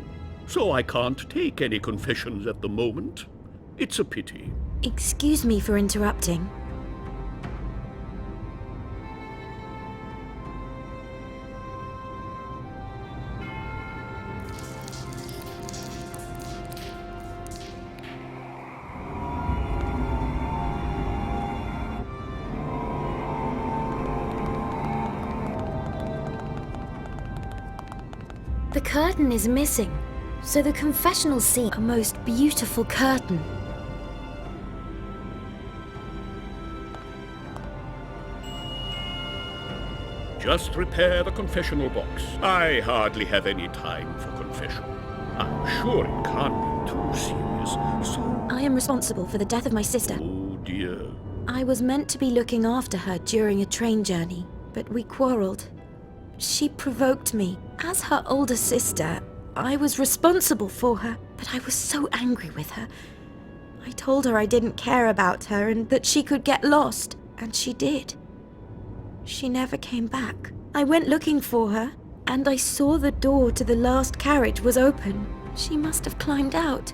So I can't take any confessions at the moment. It's a pity. Excuse me for interrupting. The curtain is missing, so the confessional scene a most beautiful curtain. Just repair the confessional box. I hardly have any time for confession. I'm sure it can't be too serious, so... I am responsible for the death of my sister. Oh dear. I was meant to be looking after her during a train journey, but we quarreled. She provoked me. As her older sister, I was responsible for her, but I was so angry with her. I told her I didn't care about her and that she could get lost, and she did. She never came back. I went looking for her, and I saw the door to the last carriage was open. She must have climbed out,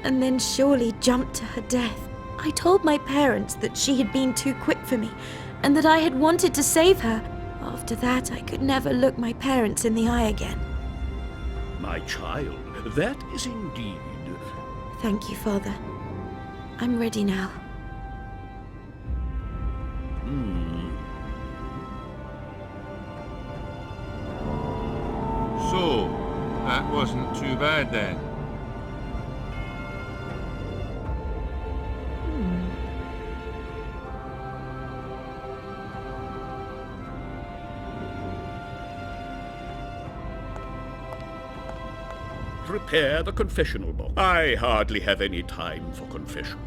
and then surely jumped to her death. I told my parents that she had been too quick for me, and that I had wanted to save her. After that, I could never look my parents in the eye again. My child, that is indeed... Thank you, Father. I'm ready now. So, that wasn't too bad then. Repair the confessional box. I hardly have any time for confession.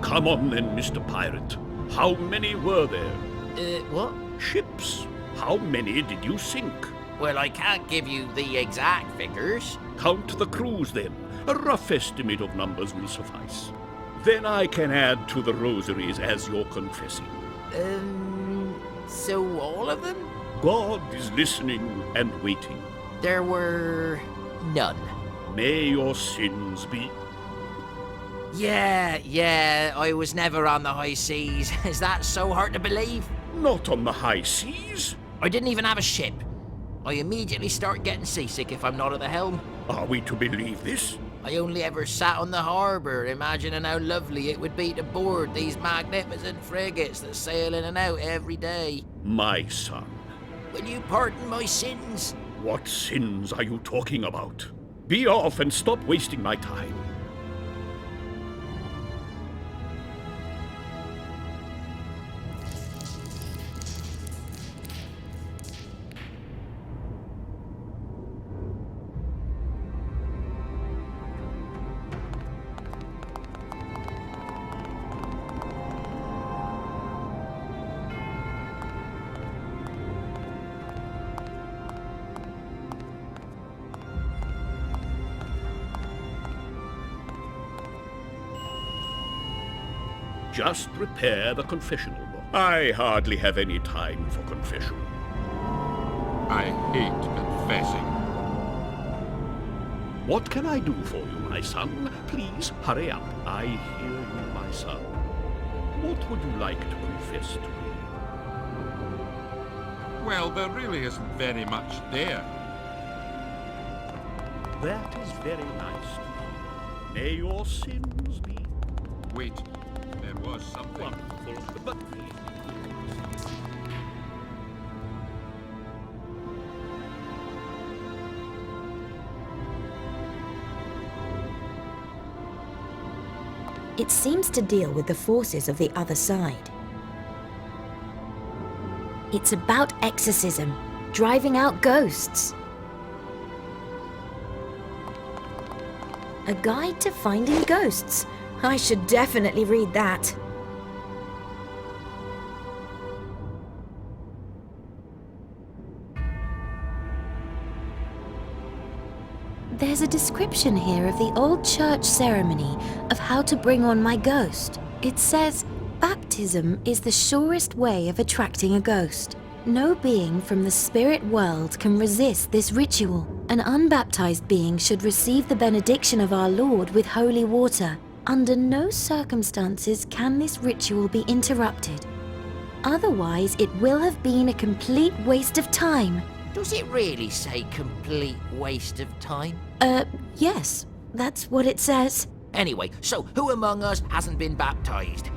Come on then, Mr. Pirate. How many were there? What? Ships. How many did you sink? Well, I can't give you the exact figures. Count the crews then. A rough estimate of numbers will suffice. Then I can add to the rosaries as you're confessing. So all of them? God is listening and waiting. There were none. May your sins be... Yeah, I was never on the high seas. Is that so hard to believe? Not on the high seas. I didn't even have a ship. I immediately start getting seasick if I'm not at the helm. Are we to believe this? I only ever sat on the harbour, imagining how lovely it would be to board these magnificent frigates that sail in and out every day. My son. Will you pardon my sins? What sins are you talking about? Be off and stop wasting my time. Just prepare the confessional book. I hardly have any time for confession. I hate confessing. What can I do for you, my son? Please, hurry up. I hear you, my son. What would you like to confess to me? Well, there really isn't very much there. That is very nice to hear. May your sins be Wait, there was something. wonderful, but please. It seems to deal with the forces of the other side. It's about exorcism, driving out ghosts. A guide to finding ghosts. I should definitely read that. There's a description here of the old church ceremony of how to bring on my ghost. It says, baptism is the surest way of attracting a ghost. No being from the spirit world can resist this ritual. An unbaptized being should receive the benediction of our Lord with holy water. Under no circumstances can this ritual be interrupted. Otherwise, it will have been a complete waste of time. Does it really say complete waste of time? Yes, that's what it says. Anyway, so who among us hasn't been baptized?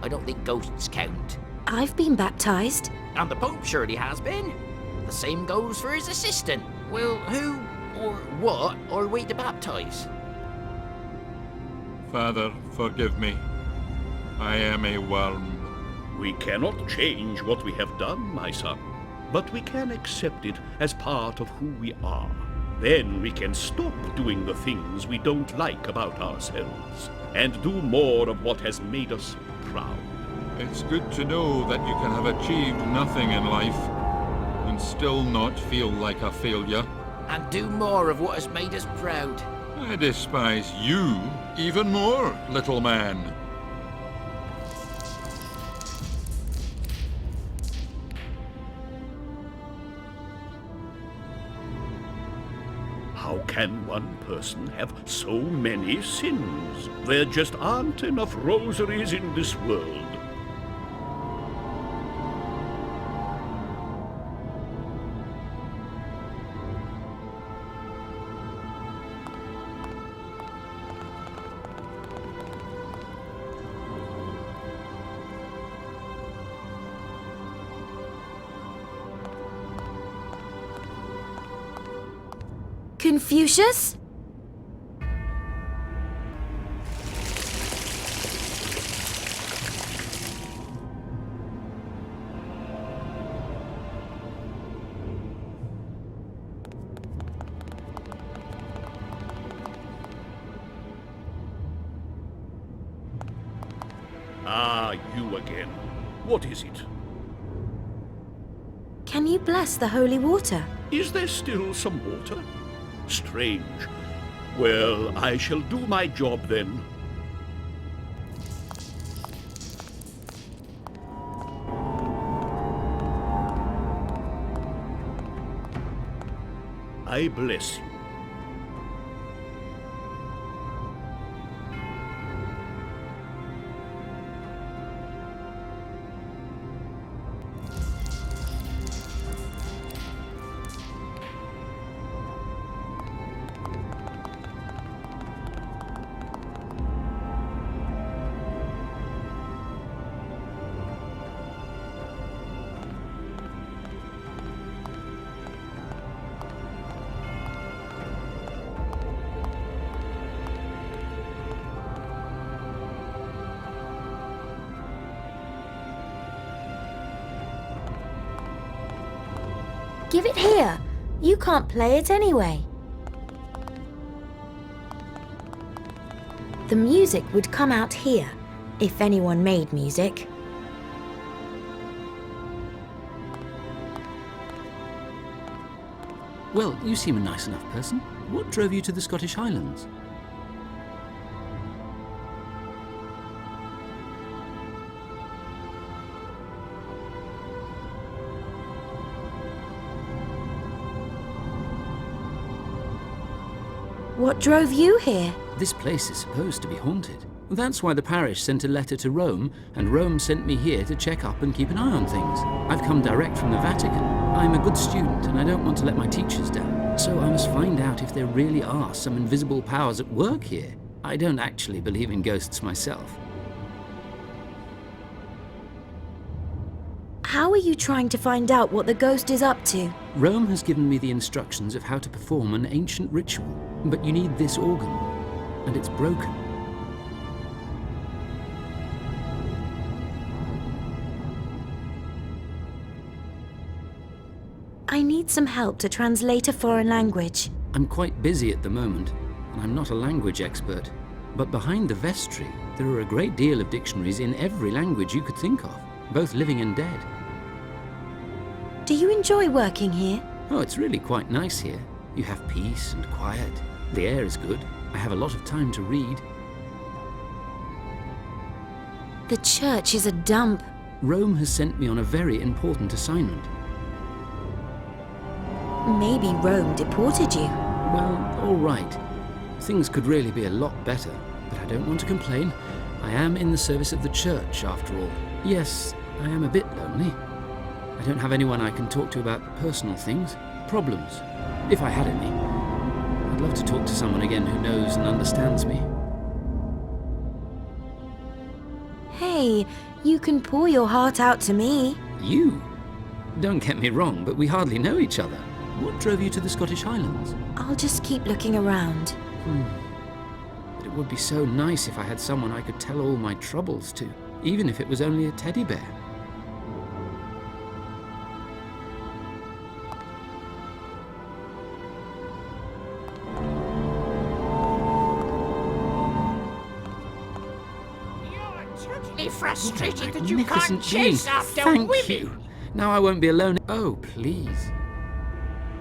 I don't think ghosts count. I've been baptized. And the Pope surely has been. The same goes for his assistant. Well, who or what are we to baptize? Father, forgive me. I am a worm. We cannot change what we have done, my son, but we can accept it as part of who we are. Then we can stop doing the things we don't like about ourselves and do more of what has made us proud. It's good to know that you can have achieved nothing in life and still not feel like a failure. And do more of what has made us proud. I despise you even more, little man. How can one person have so many sins? There just aren't enough rosaries in this world. Confucius? Ah, you again. What is it? Can you bless the holy water? Is there still some water? Strange. Well, I shall do my job then. I bless you. Give it here. You can't play it anyway. The music would come out here, if anyone made music. Well, you seem a nice enough person. What drove you to the Scottish Highlands? What drove you here? This place is supposed to be haunted. That's why the parish sent a letter to Rome, and Rome sent me here to check up and keep an eye on things. I've come direct from the Vatican. I'm a good student, and I don't want to let my teachers down. So I must find out if there really are some invisible powers at work here. I don't actually believe in ghosts myself. How are you trying to find out what the ghost is up to? Rome has given me the instructions of how to perform an ancient ritual, but you need this organ, and it's broken. I need some help to translate a foreign language. I'm quite busy at the moment, and I'm not a language expert. But behind the vestry, there are a great deal of dictionaries in every language you could think of, both living and dead. Do you enjoy working here? Oh, it's really quite nice here. You have peace and quiet. The air is good. I have a lot of time to read. The church is a dump. Rome has sent me on a very important assignment. Maybe Rome deported you. Well, all right. Things could really be a lot better, but I don't want to complain. I am in the service of the church, after all. Yes, I am a bit lonely. I don't have anyone I can talk to about personal things, problems, if I had any. I'd love to talk to someone again who knows and understands me. Hey, you can pour your heart out to me. You? Don't get me wrong, but we hardly know each other. What drove you to the Scottish Highlands? I'll just keep looking around. But it would be so nice if I had someone I could tell all my troubles to, even if it was only a teddy bear. Frustrated that you can't Magnificent chase being. after Thank women. you. Now I won't be alone. Oh, please.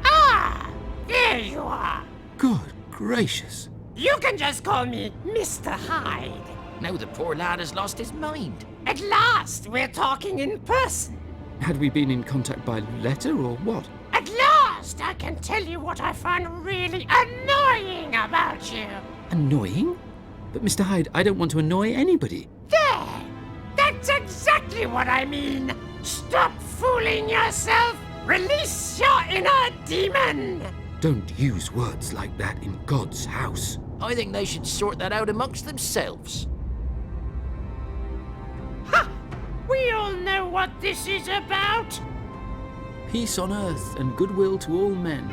Ah, there you are. Good gracious. You can just call me Mr. Hyde. Now the poor lad has lost his mind. At last, we're talking in person. Had we been in contact by letter or what? At last, I can tell you what I find really annoying about you. Annoying? But Mr. Hyde, I don't want to annoy anybody. There! That's exactly what I mean! Stop fooling yourself! Release your inner demon! Don't use words like that in God's house. I think they should sort that out amongst themselves. Ha! We all know what this is about! Peace on earth and goodwill to all men.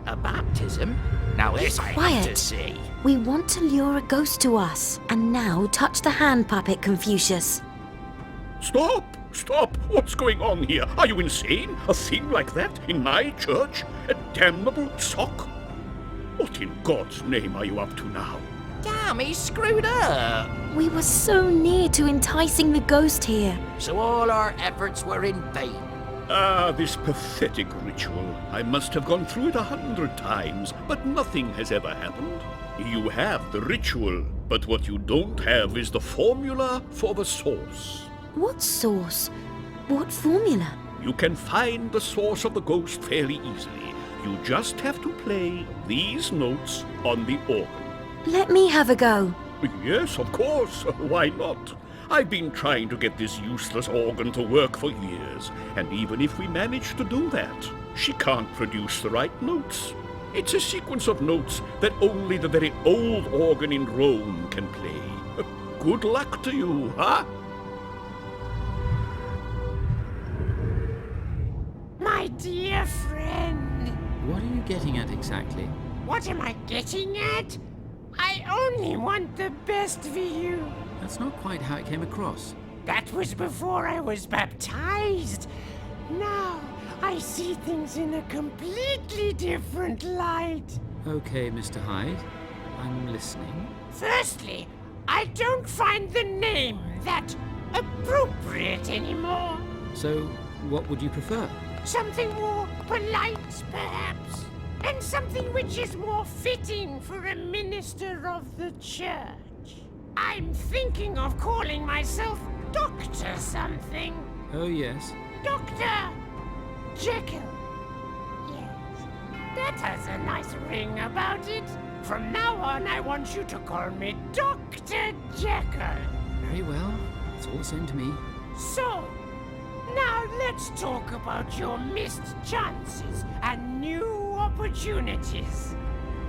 A baptism? Now this I have to Quiet. see. We want to lure a ghost to us. And now touch the hand puppet, Confucius. Stop! Stop! What's going on here? Are you insane? A thing like that in my church? A damnable sock? What in God's name are you up to now? Damn, he's screwed up. We were so near to enticing the ghost here. So all our efforts were in vain. Ah, this pathetic ritual. I must have gone through it 100 times, but nothing has ever happened. You have the ritual, but what you don't have is the formula for the source. What source? What formula? You can find the source of the ghost fairly easily. You just have to play these notes on the organ. Let me have a go. Yes, of course. Why not? I've been trying to get this useless organ to work for years, and even if we manage to do that, she can't produce the right notes. It's a sequence of notes that only the very old organ in Rome can play. Good luck to you, huh? My dear friend. What are you getting at exactly? What am I getting at? I only want the best for you. That's not quite how it came across. That was before I was baptized. Now I see things in a completely different light. Okay, Mr. Hyde. I'm listening. Firstly, I don't find the name that appropriate anymore. So, what would you prefer? Something more polite, perhaps. And something which is more fitting for a minister of the church. I'm thinking of calling myself Dr. something. Oh, yes. Dr. Jekyll. That has a nice ring about it. From now on, I want you to call me Dr. Jekyll. Very well. It's all the same to me. So, now let's talk about your missed chances and new opportunities.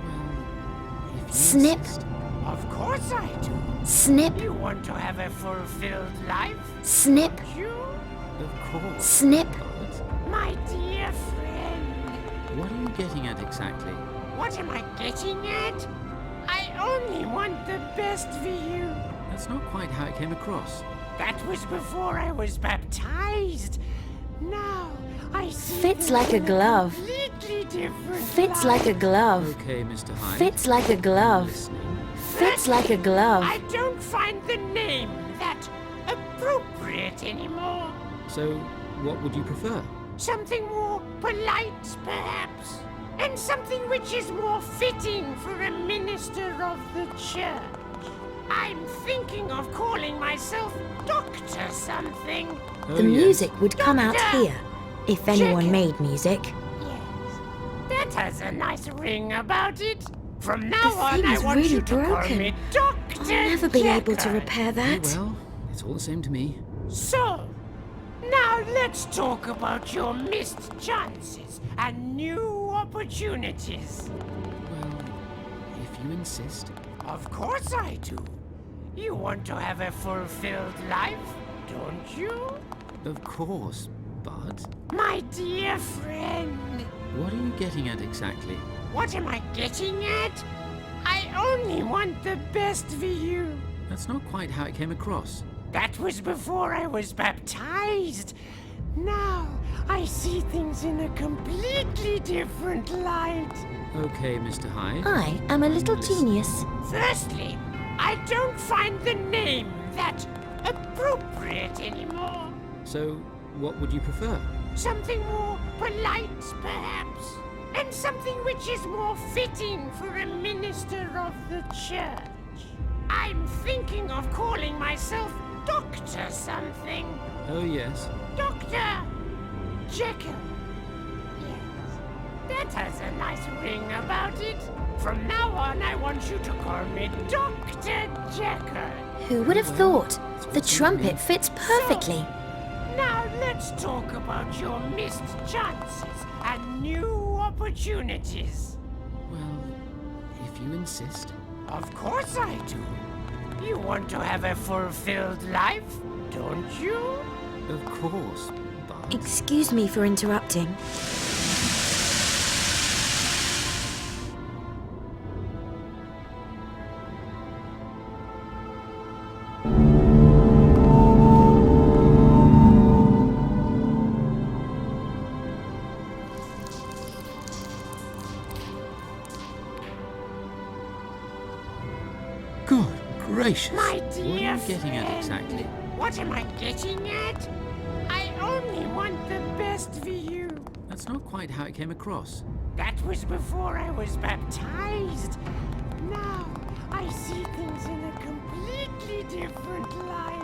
Well, if you Snip. insist. Of course I do. Snip, You want to have a fulfilled life? snip, You, Of course. snip. But my dear friend. what are you getting at exactly? What am I getting at? I only want the best for you. That's not quite how it came across. That was before I was baptized. Now I see Fits things like a in glove. completely different Fits light. like a glove. Okay, Mr. Hyde. Fits like a glove. Listening. Fits like a glove. I don't find the name that appropriate anymore. So, what would you prefer? Something more polite, perhaps. And something which is more fitting for a minister of the church. I'm thinking of calling myself Doctor something. Oh, The yes. music would come out here, if anyone Check it. made music. Yes. That has a nice ring about it. From now The on, thing I is want really you to call broken. me Doctor I'll never be able to Jekyll. repair Very that. well. It's all the same to me. So, now let's talk about your missed chances and new opportunities. Well, if you insist. Of course I do. You want to have a fulfilled life, don't you? Of course, but My dear friend. what are you getting at exactly? What am I getting at? I only want the best for you. That's not quite how it came across. That was before I was baptized. Now I see things in a completely different light. Okay, Mr. Hyde. I am a little Listen. genius. Firstly, I don't find the name that appropriate anymore. So, what would you prefer? Something more polite, perhaps. And something which is more fitting for a minister of the church. I'm thinking of calling myself Doctor something. Oh, yes. Dr. Jekyll. Yes. That has a nice ring about it. From now on, I want you to call me Dr. Jekyll. Who would have thought? The trumpet fits perfectly. Now let's talk about your missed chances and new opportunities. Well, if you insist. Of course I do. You want to have a fulfilled life, don't you? Of course, but Excuse me for interrupting. good gracious. My What are dear you getting at friend. exactly? What am I getting at? I only want the best for you. That's not quite how it came across. That was before I was baptized. Now I see things in a completely different light.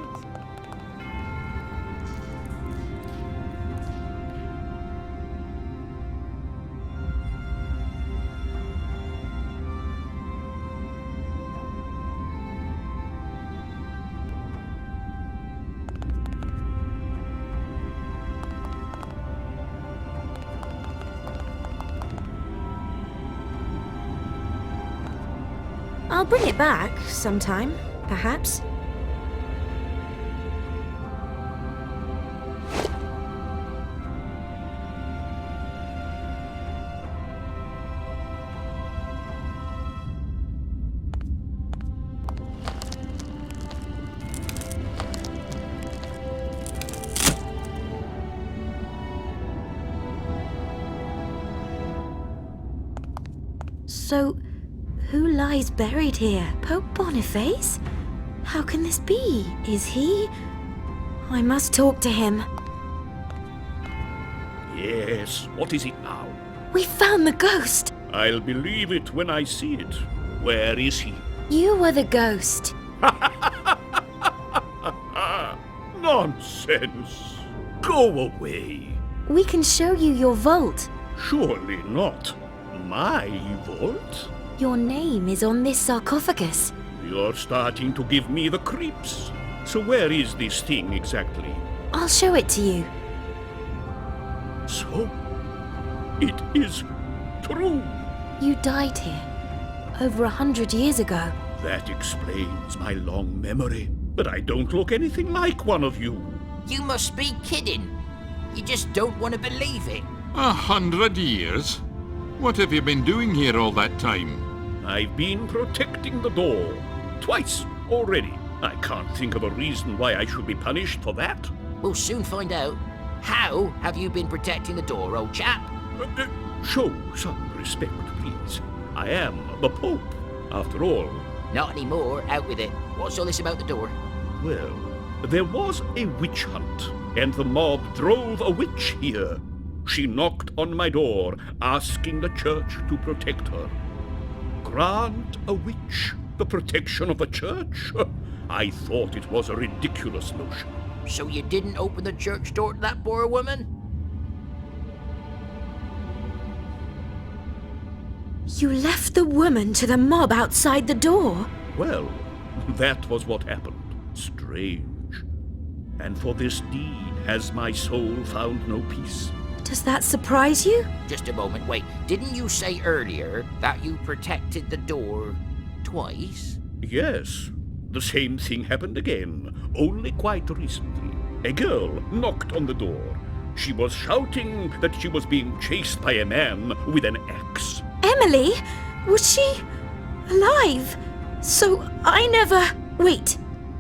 I'll bring it back sometime, perhaps. So, who lies buried here? Pope Boniface? How can this be? Is he? I must talk to him. Yes, what is it now? We found the ghost! I'll believe it when I see it. Where is he? You were the ghost. Nonsense! Go away. We can show you your vault. Surely not. My vault? Your name is on this sarcophagus. You're starting to give me the creeps. So where is this thing exactly? I'll show it to you. So, it is true. You died here over 100 years ago. That explains my long memory. But I don't look anything like one of you. You must be kidding. You just don't want to believe it. 100 years? What have you been doing here all that time? I've been protecting the door. Twice already. I can't think of a reason why I should be punished for that. We'll soon find out. How have you been protecting the door, old chap? Show some respect, please. I am the Pope, after all. Not anymore. Out with it. What's all this about the door? Well, there was a witch hunt, and the mob drove a witch here. She knocked on my door, asking the church to protect her. Grant a witch the protection of a church? I thought it was a ridiculous notion. So you didn't open the church door to that poor woman? You left the woman to the mob outside the door? Well, that was what happened. Strange. And for this deed has my soul found no peace. Does that surprise you? Just a moment, wait. Didn't you say earlier that you protected the door twice? Yes. The same thing happened again, only quite recently. A girl knocked on the door. She was shouting that she was being chased by a man with an axe. Emily? Was she alive? So I never... Wait.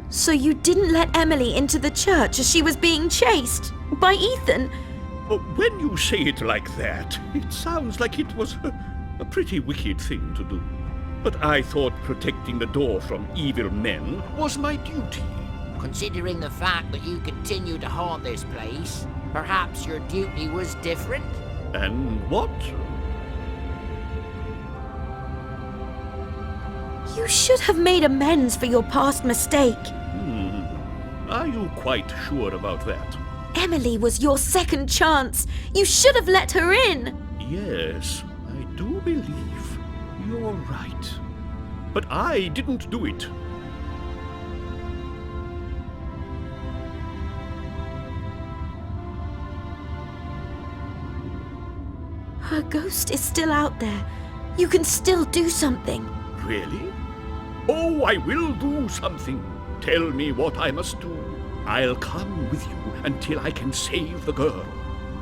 So you didn't let Emily into the church as she was being chased by Ethan? When you say it like that, it sounds like it was a pretty wicked thing to do. But I thought protecting the door from evil men was my duty. Considering the fact that you continue to haunt this place, perhaps your duty was different? And what? You should have made amends for your past mistake. Are you quite sure about that? Emily was your second chance. You should have let her in. Yes, I do believe you're right. But I didn't do it. Her ghost is still out there. You can still do something. Really? Oh, I will do something. Tell me what I must do. I'll come with you until I can save the girl.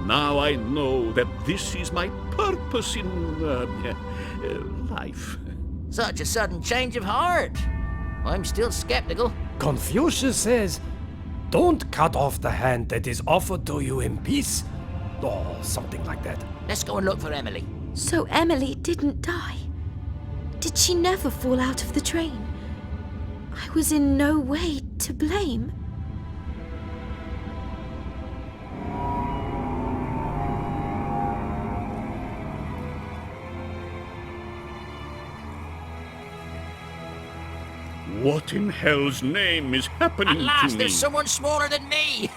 Now I know that this is my purpose in life. Such a sudden change of heart. I'm still skeptical. Confucius says, don't cut off the hand that is offered to you in peace. Or something like that. Let's go and look for Emily. So Emily didn't die. Did she never fall out of the train? I was in no way to blame. What in hell's name is happening At last, to me? there's someone smaller than me!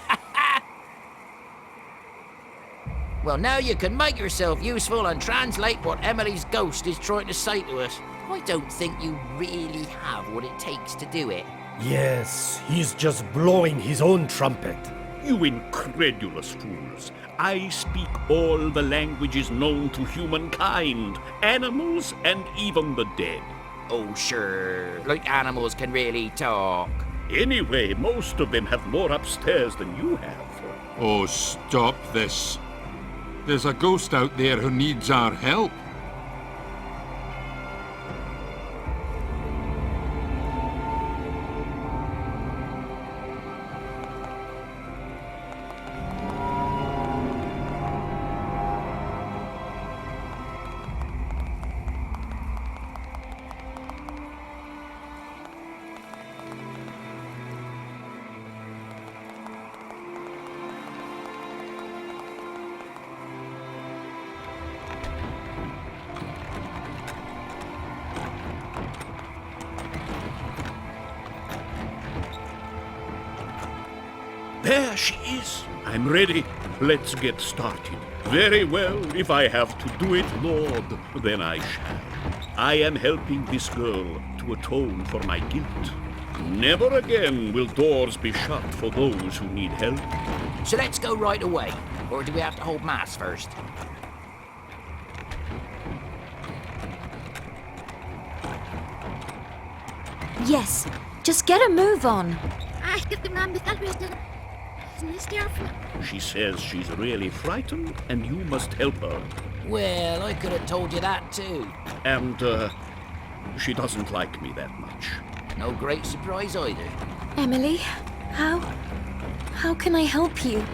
Well, now you can make yourself useful and translate what Emily's ghost is trying to say to us. I don't think you really have what it takes to do it. Yes, he's just blowing his own trumpet. You incredulous fools. I speak all the languages known to humankind, animals, and even the dead. Oh, sure. Like animals can really talk. Anyway, most of them have more upstairs than you have. Oh, stop this. There's a ghost out there who needs our help. There she is. I'm ready. let's get started. Very well, if I have to do it, Lord, then I shall. I am helping this girl to atone for my guilt. Never again will doors be shut for those who need help. So let's go right away. Or do we have to hold mass first? Yes, just get a move on. She says she's really frightened, and you must help her. Well, I could have told you that too. And, she doesn't like me that much. No great surprise either. Emily, how can I help you?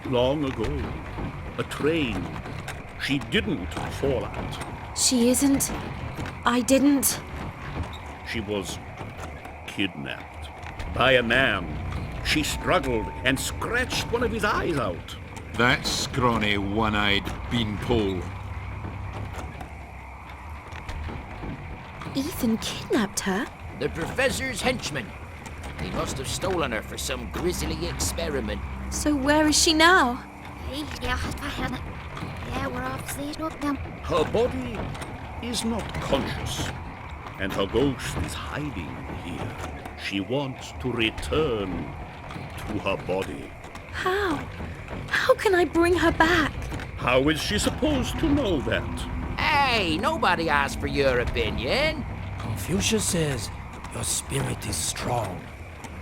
Long ago, a train. She didn't fall out. She isn't. I didn't. She was kidnapped by a man. She struggled and scratched one of his eyes out. That scrawny, one-eyed beanpole. Ethan kidnapped her? The professor's henchman. He must have stolen her for some grisly experiment. So where is she now? Her body is not conscious, and her ghost is hiding here. She wants to return to her body. How? How can I bring her back? How is she supposed to know that? Hey, nobody asked for your opinion. Confucius says your spirit is strong,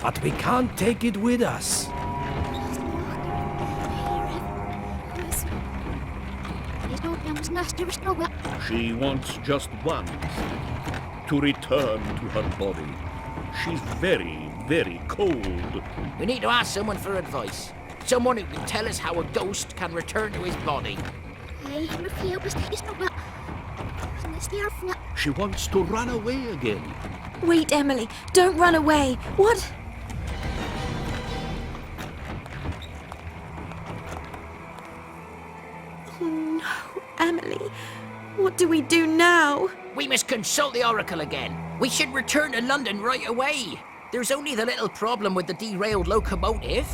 but we can't take it with us. She wants just once to return to her body. She's very, very cold. We need to ask someone for advice. Someone who can tell us how a ghost can return to his body. She wants to run away again. Wait, Emily, don't run away. What? Oh no, Emily. What do we do now? We must consult the Oracle again. We should return to London right away. There's only the little problem with the derailed locomotive.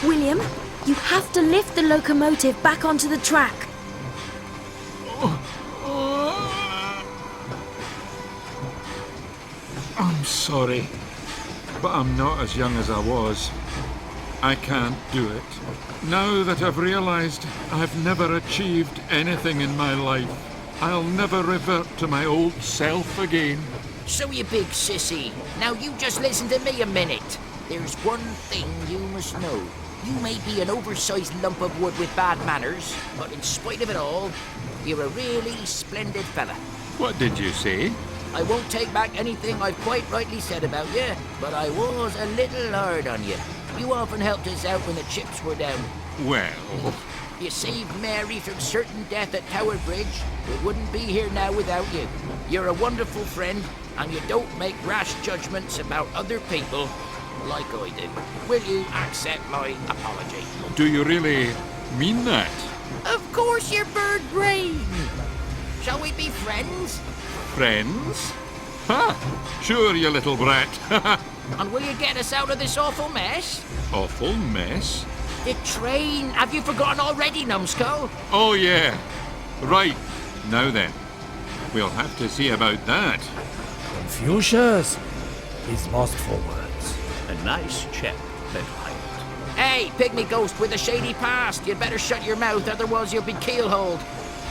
William, you have to lift the locomotive back onto the track. I'm sorry, but I'm not as young as I was. I can't do it. Now that I've realized I've never achieved anything in my life, I'll never revert to my old self again. So you big sissy. Now you just listen to me a minute. There's one thing you must know. You may be an oversized lump of wood with bad manners, but in spite of it all, you're a really splendid fella. What did you say? I won't take back anything I've quite rightly said about you, but I was a little hard on you. You often helped us out when the chips were down. Well... You saved Mary from certain death at Tower Bridge. We wouldn't be here now without you. You're a wonderful friend, and you don't make rash judgments about other people like I do. Will you accept my apology? Do you really mean that? Of course, your bird brain. Shall we be friends? Friends? Ha! Sure, you little brat. And will you get us out of this awful mess? Awful mess? The train! Have you forgotten already, numbskull? Oh, yeah. Right. Now then, we'll have to see about that. Confucius is lost for words. A nice chap, that Hyde. Hey, pygmy ghost with a shady past. You'd better shut your mouth, otherwise you'll be keelholed.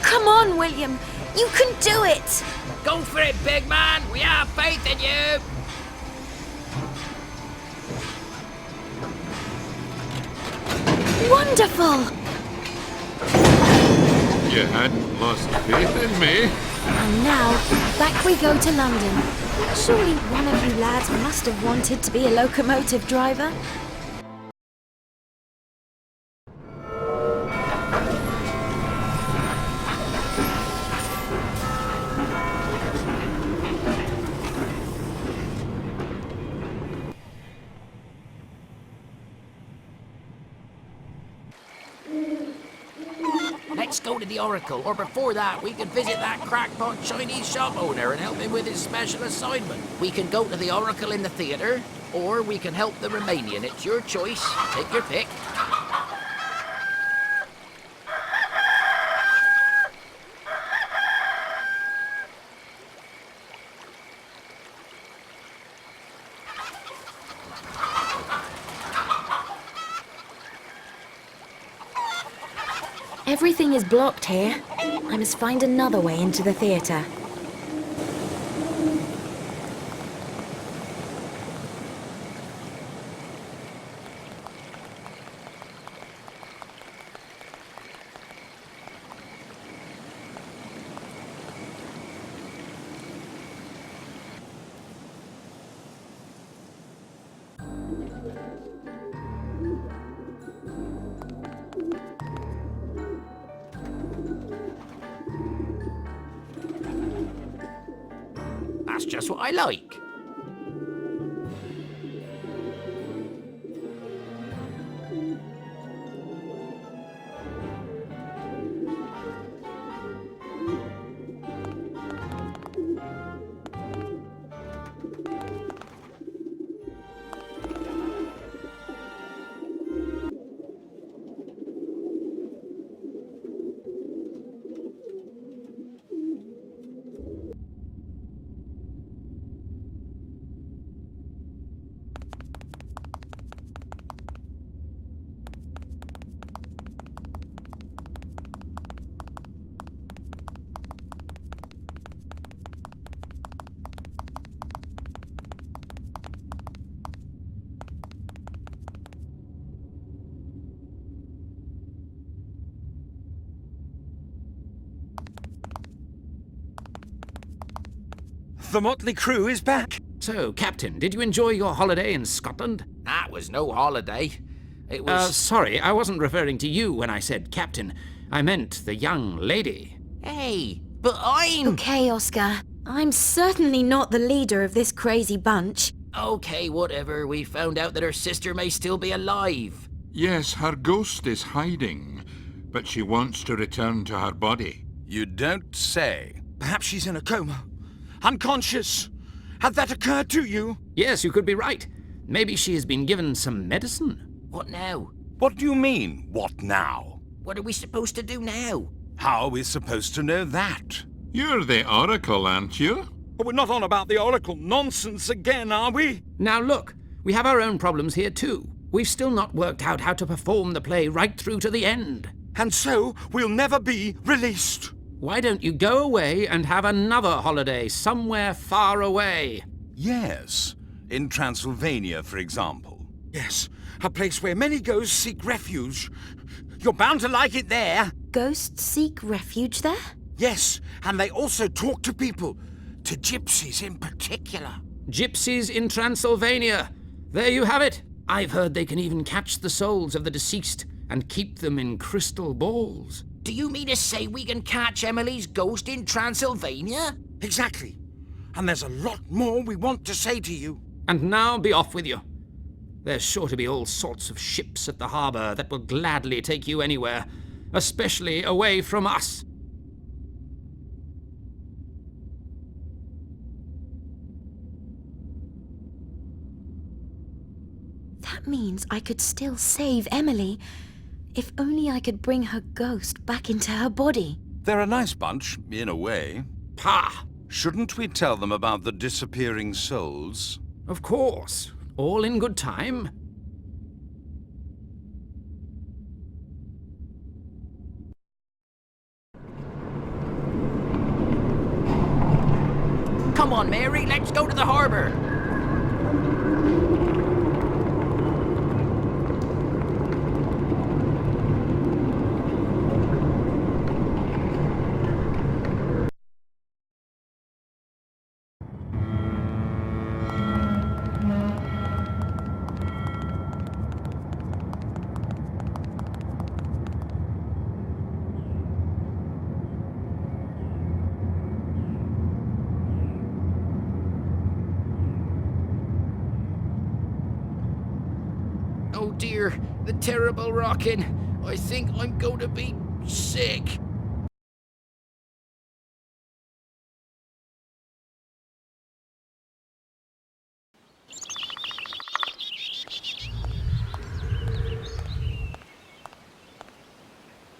Come on, William. You can do it. Go for it, big man. We have faith in you. Wonderful. You hadn't lost faith in me. And now, back we go to London. Surely one of you lads must have wanted to be a locomotive driver. Let's go to the Oracle, or before that, we can visit that crackpot Chinese shop owner and help him with his special assignment. We can go to the Oracle in the theatre, or we can help the Romanian. It's your choice. Take your pick. Everything is blocked here. I must find another way into the theatre. That's just what I like. The motley crew is back. So, Captain, did you enjoy your holiday in Scotland? That was no holiday. It was... Sorry, I wasn't referring to you when I said Captain. I meant the young lady. Hey, but I'm... Okay, Oscar. I'm certainly not the leader of this crazy bunch. Okay, whatever. We found out that her sister may still be alive. Yes, her ghost is hiding, but she wants to return to her body. You don't say. Perhaps she's in a coma. Unconscious. Had that occurred to you? Yes, you could be right. Maybe she has been given some medicine. What now? What do you mean, what now? What are we supposed to do now? How are we supposed to know that? You're the Oracle, aren't you? But we're not on about the Oracle nonsense again, are we? Now look, we have our own problems here too. We've still not worked out how to perform the play right through to the end. And so, we'll never be released. Why don't you go away and have another holiday somewhere far away? Yes, in Transylvania, for example. Yes, a place where many ghosts seek refuge. You're bound to like it there. Ghosts seek refuge there? Yes, and they also talk to people, to gypsies in particular. Gypsies in Transylvania. There you have it. I've heard they can even catch the souls of the deceased and keep them in crystal balls. Do you mean to say we can catch Emily's ghost in Transylvania? Exactly. And there's a lot more we want to say to you. And now be off with you. There's sure to be all sorts of ships at the harbour that will gladly take you anywhere, especially away from us. That means I could still save Emily. If only I could bring her ghost back into her body. They're a nice bunch, in a way. Pa! Shouldn't we tell them about the disappearing souls? Of course. All in good time. Come on, Mary, let's go to the harbor. Oh dear, the terrible rocking. I think I'm going to be sick.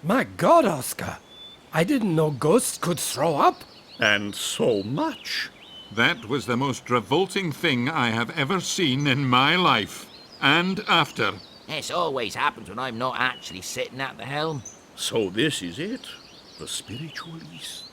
My God, Oscar! I didn't know ghosts could throw up. And so much. That was the most revolting thing I have ever seen in my life. And after. This always happens when I'm not actually sitting at the helm. So this is it. The spiritual east.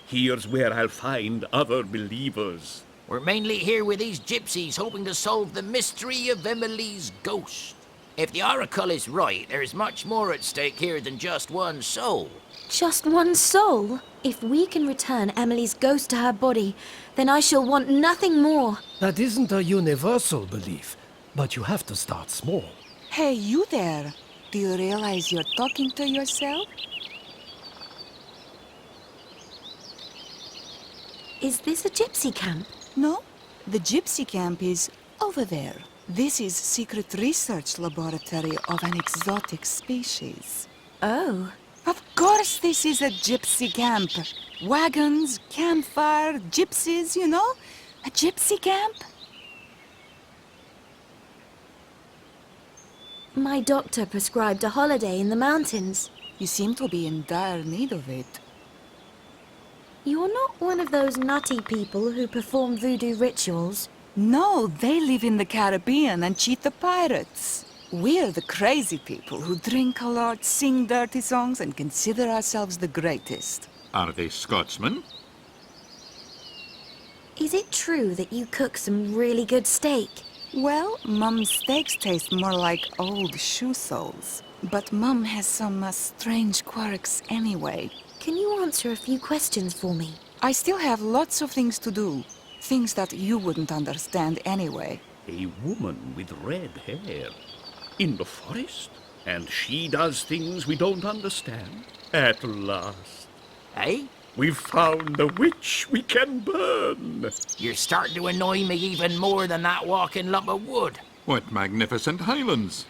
Here's where I'll find other believers. We're mainly here with these gypsies hoping to solve the mystery of Emily's ghost. If the oracle is right, there's much more at stake here than just one soul. Just one soul? If we can return Emily's ghost to her body, then I shall want nothing more. That isn't a universal belief, but you have to start small. Hey, you there! Do you realize you're talking to yourself? Is this a gypsy camp? No, the gypsy camp is over there. This is secret research laboratory of an exotic species. Oh. Of course this is a gypsy camp. Wagons, campfire, gypsies, you know? A gypsy camp? My doctor prescribed a holiday in the mountains. You seem to be in dire need of it. You're not one of those nutty people who perform voodoo rituals. No, they live in the Caribbean and cheat the pirates. We're the crazy people who drink a lot, sing dirty songs, and consider ourselves the greatest. Are they Scotsmen? Is it true that you cook some really good steak? Well, Mum's steaks taste more like old shoe soles. But Mum has some strange quirks anyway. Can you answer a few questions for me? I still have lots of things to do. Things that you wouldn't understand anyway. A woman with red hair. In the forest. And she does things we don't understand. At last. Eh? We've found the witch we can burn. You're starting to annoy me even more than that walking lump of wood. What magnificent highlands.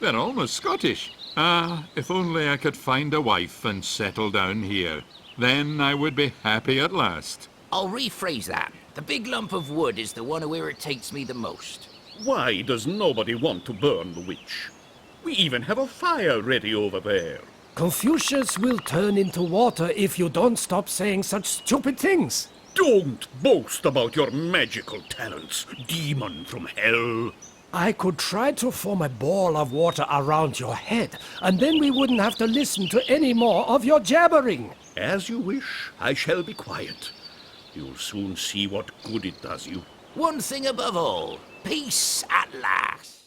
They're almost Scottish. Ah, if only I could find a wife and settle down here. Then I would be happy at last. I'll rephrase that. The big lump of wood is the one who irritates me the most. Why does nobody want to burn the witch? We even have a fire ready over there. Confucius will turn into water if you don't stop saying such stupid things. Don't boast about your magical talents, demon from hell. I could try to form a ball of water around your head, and then we wouldn't have to listen to any more of your jabbering. As you wish, I shall be quiet. You'll soon see what good it does you. One thing above all, peace at last.